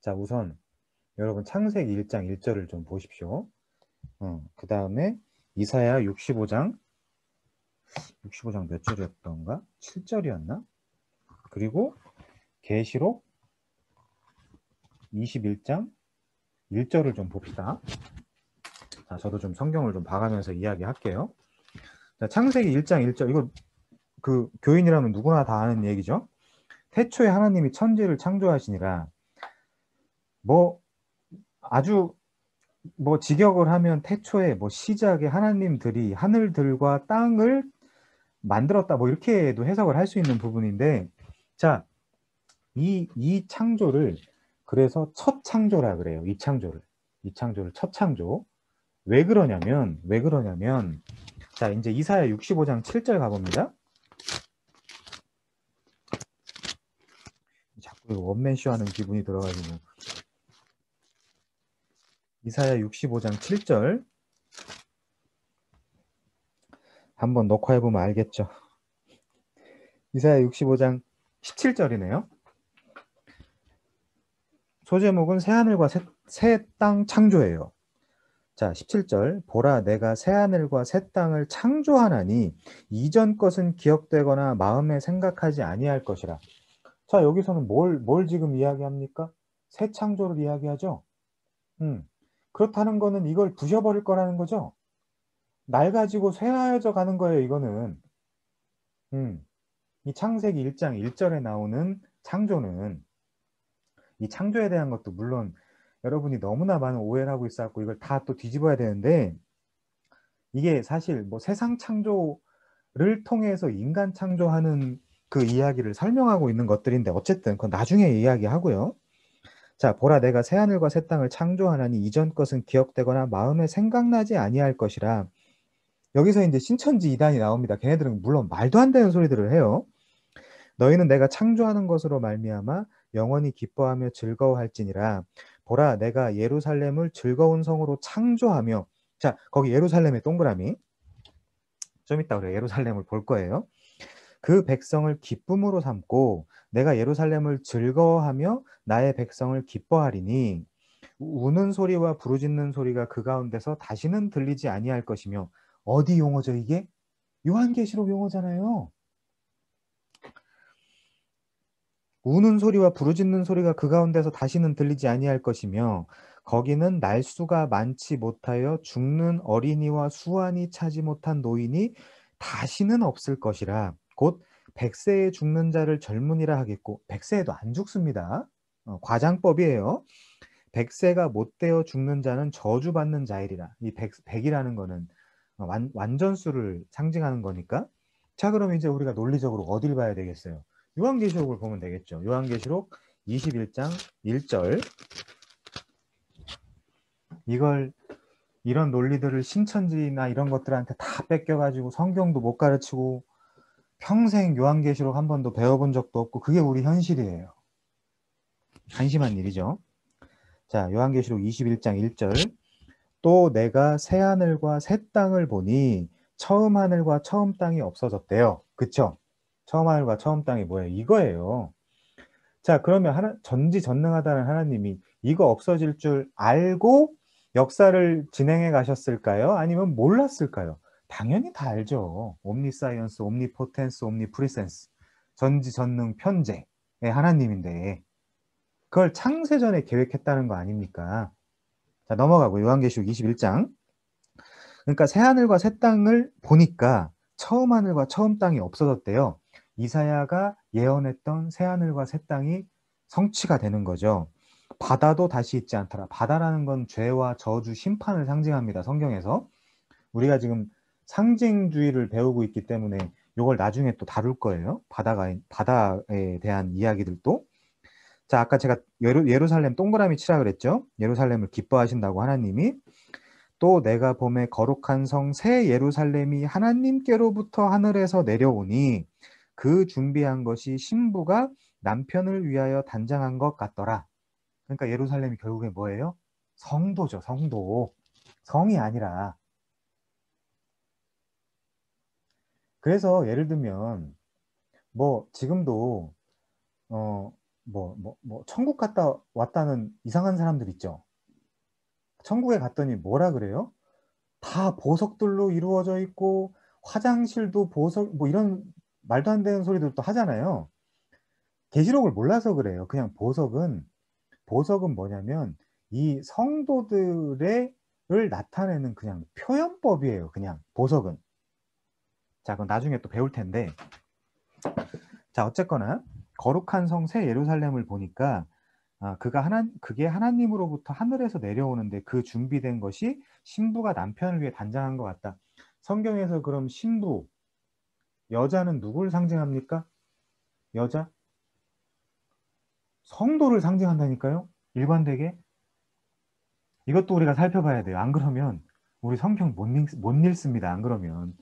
자, 우선 여러분 창세기 1장 1절을 좀 보십시오. 그 다음에 이사야 65장 몇 절이었던가? 7절이었나? 그리고 계시록 21장 1절을 좀 봅시다. 자, 저도 좀 성경을 좀 봐가면서 이야기할게요. 자, 창세기 1장 1절 이거 그 교인이라면 누구나 다 아는 얘기죠. 태초에 하나님이 천지를 창조하시니라. 뭐 아주 뭐 직역을 하면 태초에 뭐 시작에 하나님들이 하늘들과 땅을 만들었다 뭐 이렇게도 해석을 할 수 있는 부분인데 자, 이 창조를 그래서 첫 창조라 그래요. 이 창조를 첫 창조. 왜 그러냐면 자, 이제 이사야 65장 7절 가봅니다. 자꾸 원맨쇼 하는 기분이 들어가지고 이사야 65장 7절 한번 녹화해보면 알겠죠. 이사야 65장 17절이네요. 소제목은 새하늘과 새 땅 창조예요. 자, 17절 보라 내가 새하늘과 새 땅을 창조하나니 이전 것은 기억되거나 마음에 생각하지 아니할 것이라. 자, 여기서는 뭘 지금 이야기합니까? 새 창조를 이야기하죠. 그렇다는 거는 이걸 부셔버릴 거라는 거죠. 낡아지고 쇠하여져 가는 거예요, 이거는. 이 창세기 1장 1절에 나오는 창조는 이 창조에 대한 것도 물론 여러분이 너무나 많은 오해를 하고 있어갖고 이걸 다 또 뒤집어야 되는데 이게 사실 뭐 세상 창조를 통해서 인간 창조하는 그 이야기를 설명하고 있는 것들인데 어쨌든 그건 나중에 이야기하고요. 자, 보라 내가 새하늘과 새 땅을 창조하나니 이전 것은 기억되거나 마음에 생각나지 아니할 것이라. 여기서 이제 신천지 이단이 나옵니다. 걔네들은 물론 말도 안 되는 소리들을 해요. 너희는 내가 창조하는 것으로 말미암아 영원히 기뻐하며 즐거워할지니라. 보라 내가 예루살렘을 즐거운 성으로 창조하며. 자, 거기 예루살렘의 동그라미. 좀 이따 우리가 예루살렘을 볼 거예요. 그 백성을 기쁨으로 삼고 내가 예루살렘을 즐거워하며 나의 백성을 기뻐하리니 우는 소리와 부르짖는 소리가 그 가운데서 다시는 들리지 아니할 것이며. 어디 용어죠 이게? 요한계시록 용어잖아요. 우는 소리와 부르짖는 소리가 그 가운데서 다시는 들리지 아니할 것이며 거기는 날수가 많지 못하여 죽는 어린이와 수완이 차지 못한 노인이 다시는 없을 것이라. 곧 100세에 죽는 자를 젊은이라 하겠고 100세에도 안 죽습니다. 과장법이에요. 백세가 못되어 죽는 자는 저주받는 자이리라. 이 백이라는 거는 완전수를 상징하는 거니까. 자, 그럼 이제 우리가 논리적으로 어딜 봐야 되겠어요? 요한계시록을 보면 되겠죠. 요한계시록 21장 1절. 이런 논리들을 신천지나 이런 것들한테 다 뺏겨가지고 성경도 못 가르치고 평생 요한계시록 한 번도 배워본 적도 없고, 그게 우리 현실이에요. 한심한 일이죠. 자, 요한계시록 21장 1절. 또 내가 새 하늘과 새 땅을 보니 처음 하늘과 처음 땅이 없어졌대요. 그쵸? 처음 하늘과 처음 땅이 뭐예요? 이거예요. 자, 그러면 전지전능하다는 하나님이 이거 없어질 줄 알고 역사를 진행해 가셨을까요? 아니면 몰랐을까요? 당연히 다 알죠. 옴니사이언스, 옴니포텐스, 옴니프리센스. 전지전능 편재의 하나님인데 그걸 창세전에 계획했다는 거 아닙니까? 자, 넘어가고 요한계시록 21장. 그러니까 새 하늘과 새 땅을 보니까 처음 하늘과 처음 땅이 없어졌대요. 이사야가 예언했던 새 하늘과 새 땅이 성취가 되는 거죠. 바다도 다시 있지 않더라. 바다라는 건 죄와 저주, 심판을 상징합니다. 성경에서. 우리가 지금 상징주의를 배우고 있기 때문에 이걸 나중에 또 다룰 거예요. 바다에 대한 이야기들도. 자, 아까 제가 예루살렘 동그라미 치라 그랬죠. 예루살렘을 기뻐하신다고 하나님이. 또 내가 봄에 거룩한 성 새 예루살렘이 하나님께로부터 하늘에서 내려오니 그 준비한 것이 신부가 남편을 위하여 단장한 것 같더라. 그러니까 예루살렘이 결국에 뭐예요? 성도죠, 성도. 성이 아니라. 그래서 예를 들면 뭐 지금도 천국 갔다 왔다는 이상한 사람들 있죠. 천국에 갔더니 뭐라 그래요? 다 보석들로 이루어져 있고 화장실도 보석, 뭐 이런 말도 안 되는 소리들도 하잖아요. 계시록을 몰라서 그래요. 그냥 보석은 뭐냐면 이 성도들을 나타내는 그냥 표현법이에요. 그냥 보석은. 자, 그럼 나중에 또 배울 텐데. 자, 어쨌거나 거룩한 성 새 예루살렘을 보니까 그게 하나님으로부터 하늘에서 내려오는데 그 준비된 것이 신부가 남편을 위해 단장한 것 같다. 성경에서 그럼 신부, 여자는 누구를 상징합니까? 여자? 성도를 상징한다니까요? 일관되게? 이것도 우리가 살펴봐야 돼요. 안 그러면 우리 성경 못 읽습니다. 안 그러면.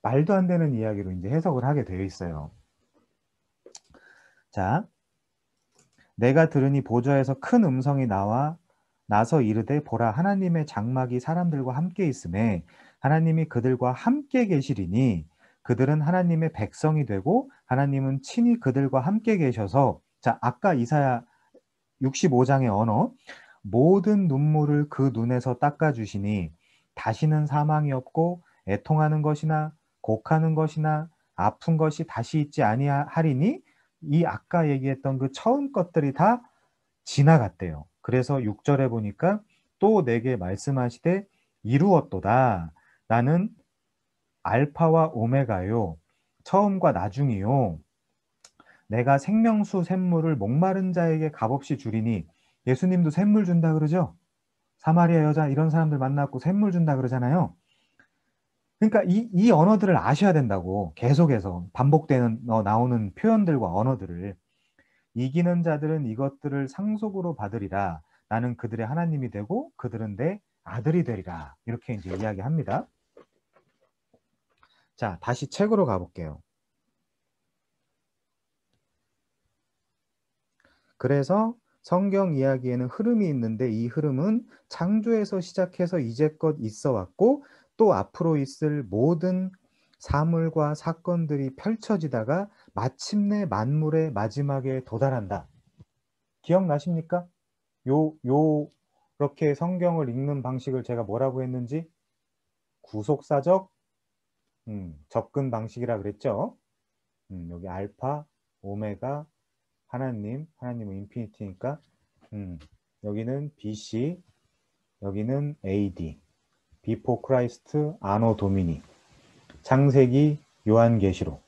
말도 안 되는 이야기로 이제 해석을 하게 되어 있어요. 자, 내가 들으니 보좌에서 큰 음성이 나서 이르되 보라 하나님의 장막이 사람들과 함께 있음에 하나님이 그들과 함께 계시리니 그들은 하나님의 백성이 되고 하나님은 친히 그들과 함께 계셔서. 자, 아까 이사야 65장의 언어, 모든 눈물을 그 눈에서 닦아주시니 다시는 사망이 없고 애통하는 것이나 곡하는 것이나 아픈 것이 다시 있지 아니하리니 이 아까 얘기했던 그 처음 것들이 다 지나갔대요. 그래서 6절에 보니까 또 내게 말씀하시되 이루었도다. 나는 알파와 오메가요. 처음과 나중이요. 내가 생명수 샘물을 목마른 자에게 값없이 주리니. 예수님도 샘물 준다 그러죠? 사마리아 여자 이런 사람들 만났고 샘물 준다 그러잖아요. 그러니까 이 언어들을 아셔야 된다고. 계속해서 반복되는 나오는 표현들과 언어들을. 이기는 자들은 이것들을 상속으로 받으리라. 나는 그들의 하나님이 되고 그들은 내 아들이 되리라. 이렇게 이제 이야기합니다. 자, 다시 책으로 가볼게요. 그래서 성경 이야기에는 흐름이 있는데 이 흐름은 창조에서 시작해서 이제껏 있어 왔고 또 앞으로 있을 모든 사물과 사건들이 펼쳐지다가 마침내 만물의 마지막에 도달한다. 기억나십니까? 이렇게 성경을 읽는 방식을 제가 뭐라고 했는지? 구속사적 접근 방식이라 그랬죠. 여기 알파, 오메가, 하나님은 인피니티니까 여기는 BC, 여기는 AD, Before Christ, 아노 도미니, 창세기, 요한계시록,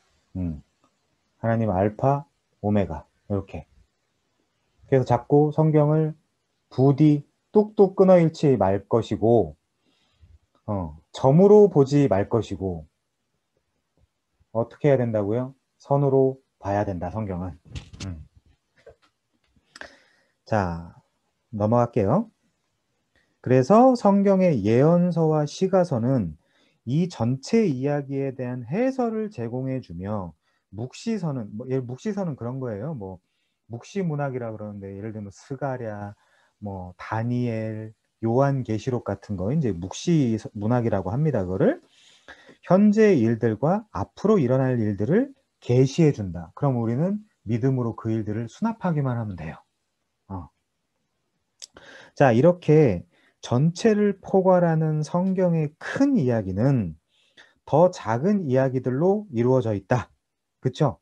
하나님 알파, 오메가 이렇게. 그래서 자꾸 성경을 부디 뚝뚝 끊어 잃지 말 것이고, 점으로 보지 말 것이고, 어떻게 해야 된다고요? 선으로 봐야 된다, 성경은. 음. 자, 넘어갈게요. 그래서 성경의 예언서와 시가서는 이 전체 이야기에 대한 해설을 제공해주며, 묵시서는 그런 거예요. 뭐 묵시문학이라 그러는데, 예를 들면 스가랴, 뭐 다니엘, 요한계시록 같은 거 이제 묵시문학이라고 합니다. 그거를 현재의 일들과 앞으로 일어날 일들을 계시해 준다. 그럼 우리는 믿음으로 그 일들을 수납하기만 하면 돼요. 자, 이렇게 전체를 포괄하는 성경의 큰 이야기는 더 작은 이야기들로 이루어져 있다. 그쵸?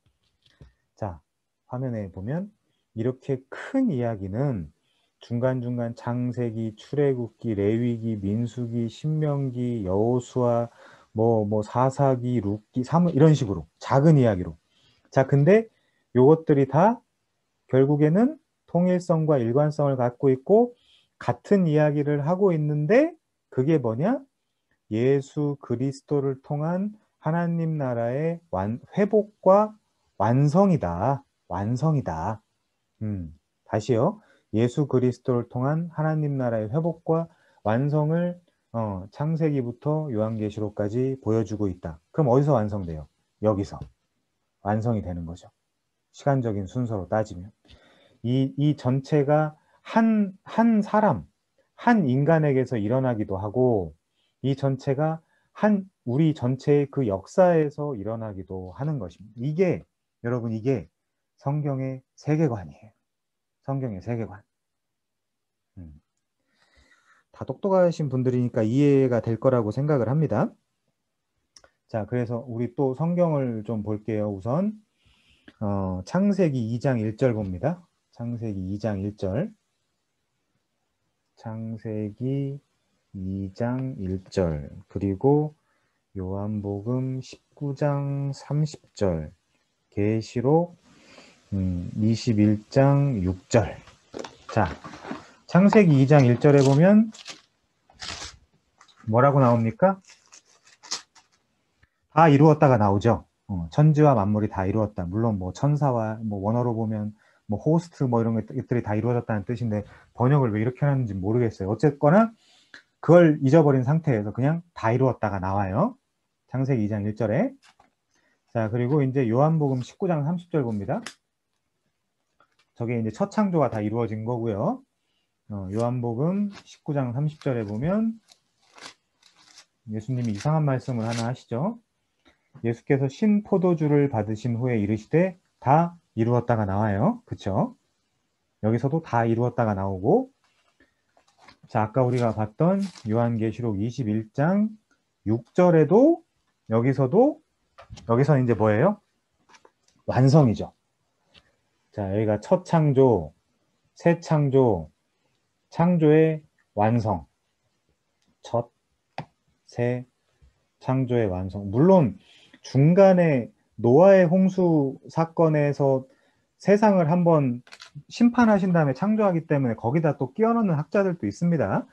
자, 화면에 보면 이렇게 큰 이야기는 중간중간 창세기, 출애굽기, 레위기, 민수기, 신명기, 여호수아, 뭐 사사기, 룻기, 사무 이런 식으로 작은 이야기로. 자, 근데 요것들이 다 결국에는 통일성과 일관성을 갖고 있고 같은 이야기를 하고 있는데, 그게 뭐냐? 예수 그리스도를 통한 하나님 나라의 회복과 완성이다. 완성이다. 다시요. 예수 그리스도를 통한 하나님 나라의 회복과 완성을 창세기부터 요한계시록까지 보여주고 있다. 그럼 어디서 완성돼요? 여기서 완성이 되는 거죠. 시간적인 순서로 따지면. 이 전체가 한 사람, 한 인간에게서 일어나기도 하고, 이 전체가 우리 전체의 그 역사에서 일어나기도 하는 것입니다. 여러분, 이게 성경의 세계관이에요. 성경의 세계관. 다 똑똑하신 분들이니까 이해가 될 거라고 생각을 합니다. 자, 그래서 우리 또 성경을 좀 볼게요. 우선 창세기 2장 1절 봅니다. 창세기 2장 1절. 창세기 2장 1절, 그리고 요한복음 19장 30절, 계시록 21장 6절. 자, 창세기 2장 1절에 보면 뭐라고 나옵니까? 다 이루었다가 나오죠. 천지와 만물이 다 이루었다. 물론 뭐 천사와 뭐 원어로 보면 뭐 호스트 뭐 이런 것들이 다 이루어졌다는 뜻인데, 번역을 왜 이렇게 하는지 모르겠어요. 어쨌거나 그걸 잊어버린 상태에서 그냥 다 이루었다가 나와요. 창세기 2장 1절에. 자, 그리고 이제 요한복음 19장 30절 봅니다. 저게 이제 첫 창조가 다 이루어진 거고요. 요한복음 19장 30절에 보면 예수님이 이상한 말씀을 하나 하시죠. 예수께서 신 포도주를 받으신 후에 이르시되 다 이루었다가 나와요. 그쵸? 여기서도 다 이루었다가 나오고, 자, 아까 우리가 봤던 요한계시록 21장 6절에도 여기서는 이제 뭐예요? 완성이죠. 자, 여기가 첫 창조, 새 창조, 창조의 완성. 첫, 새, 창조의 완성. 물론 중간에 노아의 홍수 사건에서 세상을 한번 심판하신 다음에 창조하기 때문에 거기다 또 끼워 넣는 학자들도 있습니다.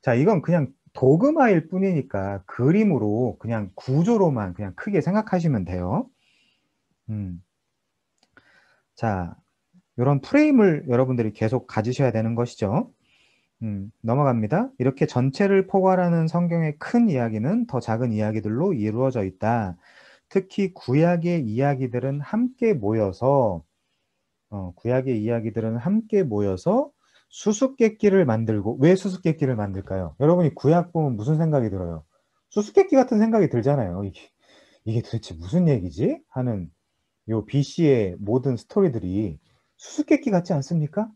자, 이건 그냥 도그마일 뿐이니까 그림으로 그냥 구조로만 그냥 크게 생각하시면 돼요. 자, 이런 프레임을 여러분들이 계속 가지셔야 되는 것이죠. 넘어갑니다. 이렇게 전체를 포괄하는 성경의 큰 이야기는 더 작은 이야기들로 이루어져 있다. 특히 구약의 이야기들은 함께 모여서 수수께끼를 만들고. 왜 수수께끼를 만들까요? 여러분이 구약 보면 무슨 생각이 들어요? 수수께끼 같은 생각이 들잖아요. 이게 도대체 무슨 얘기지? 하는 요 BC의 모든 스토리들이 수수께끼 같지 않습니까?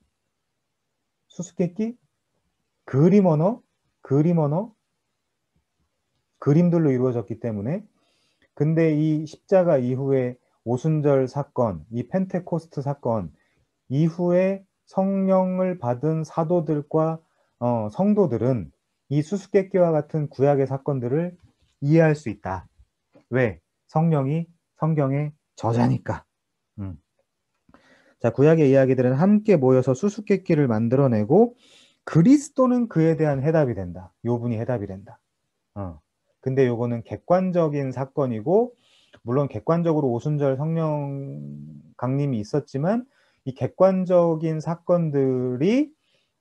수수께끼? 그림 언어, 그림들로 이루어졌기 때문에. 근데 이 십자가 이후에 오순절 사건, 이 펜테코스트 사건 이후에 성령을 받은 사도들과 성도들은 이 수수께끼와 같은 구약의 사건들을 이해할 수 있다. 왜? 성령이 성경의 저자니까. 자, 구약의 이야기들은 함께 모여서 수수께끼를 만들어내고 그리스도는 그에 대한 해답이 된다. 요 분이 해답이 된다. 근데 요거는 객관적인 사건이고, 물론 객관적으로 오순절 성령 강림이 있었지만, 이 객관적인 사건들이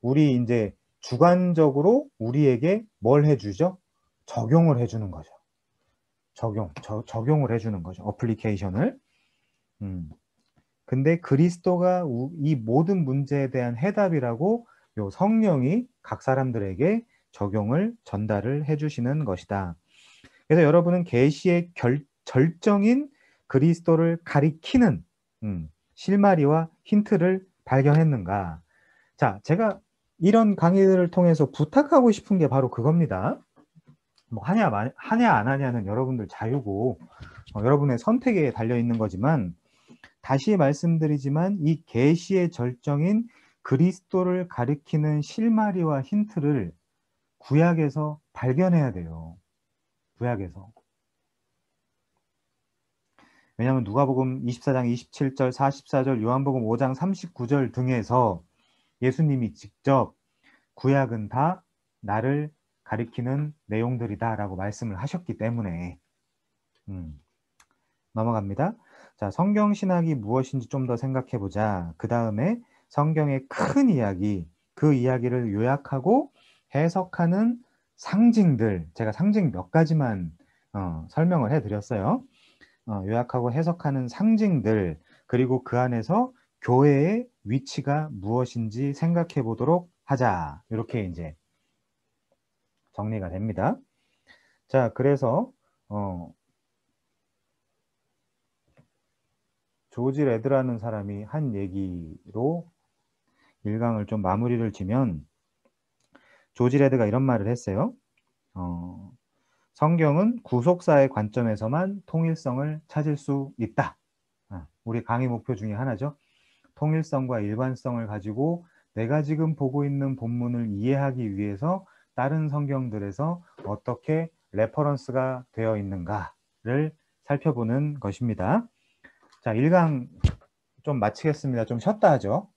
우리 이제 주관적으로 우리에게 뭘 해주죠? 적용을 해주는 거죠. 적용을 해주는 거죠. 어플리케이션을. 근데 그리스도가 이 모든 문제에 대한 해답이라고 요 성령이 각 사람들에게 적용을 전달을 해주시는 것이다. 그래서 여러분은 계시의 절정인 그리스도를 가리키는 실마리와 힌트를 발견했는가? 자, 제가 이런 강의들을 통해서 부탁하고 싶은 게 바로 그겁니다. 뭐 하냐 안 하냐는 여러분들 자유고 여러분의 선택에 달려 있는 거지만, 다시 말씀드리지만 이 계시의 절정인 그리스도를 가리키는 실마리와 힌트를 구약에서 발견해야 돼요. 구약에서. 왜냐하면 누가복음 24장 27절, 44절, 요한복음 5장 39절 등에서 예수님이 직접 구약은 다 나를 가리키는 내용들이다 라고 말씀을 하셨기 때문에. 넘어갑니다. 자, 성경신학이 무엇인지 좀 더 생각해 보자. 그 다음에 성경의 큰 이야기, 그 이야기를 요약하고 해석하는 상징들, 제가 상징 몇 가지만 설명을 해드렸어요. 요약하고 해석하는 상징들, 그리고 그 안에서 교회의 위치가 무엇인지 생각해 보도록 하자. 이렇게 이제 정리가 됩니다. 자, 그래서 조지 레드라는 사람이 한 얘기로 1강을 좀 마무리를 지면, 조지 레드가 이런 말을 했어요. 성경은 구속사의 관점에서만 통일성을 찾을 수 있다. 우리 강의 목표 중에 하나죠. 통일성과 일관성을 가지고 내가 지금 보고 있는 본문을 이해하기 위해서 다른 성경들에서 어떻게 레퍼런스가 되어 있는가를 살펴보는 것입니다. 자, 1강 좀 마치겠습니다. 좀 쉬었다 하죠.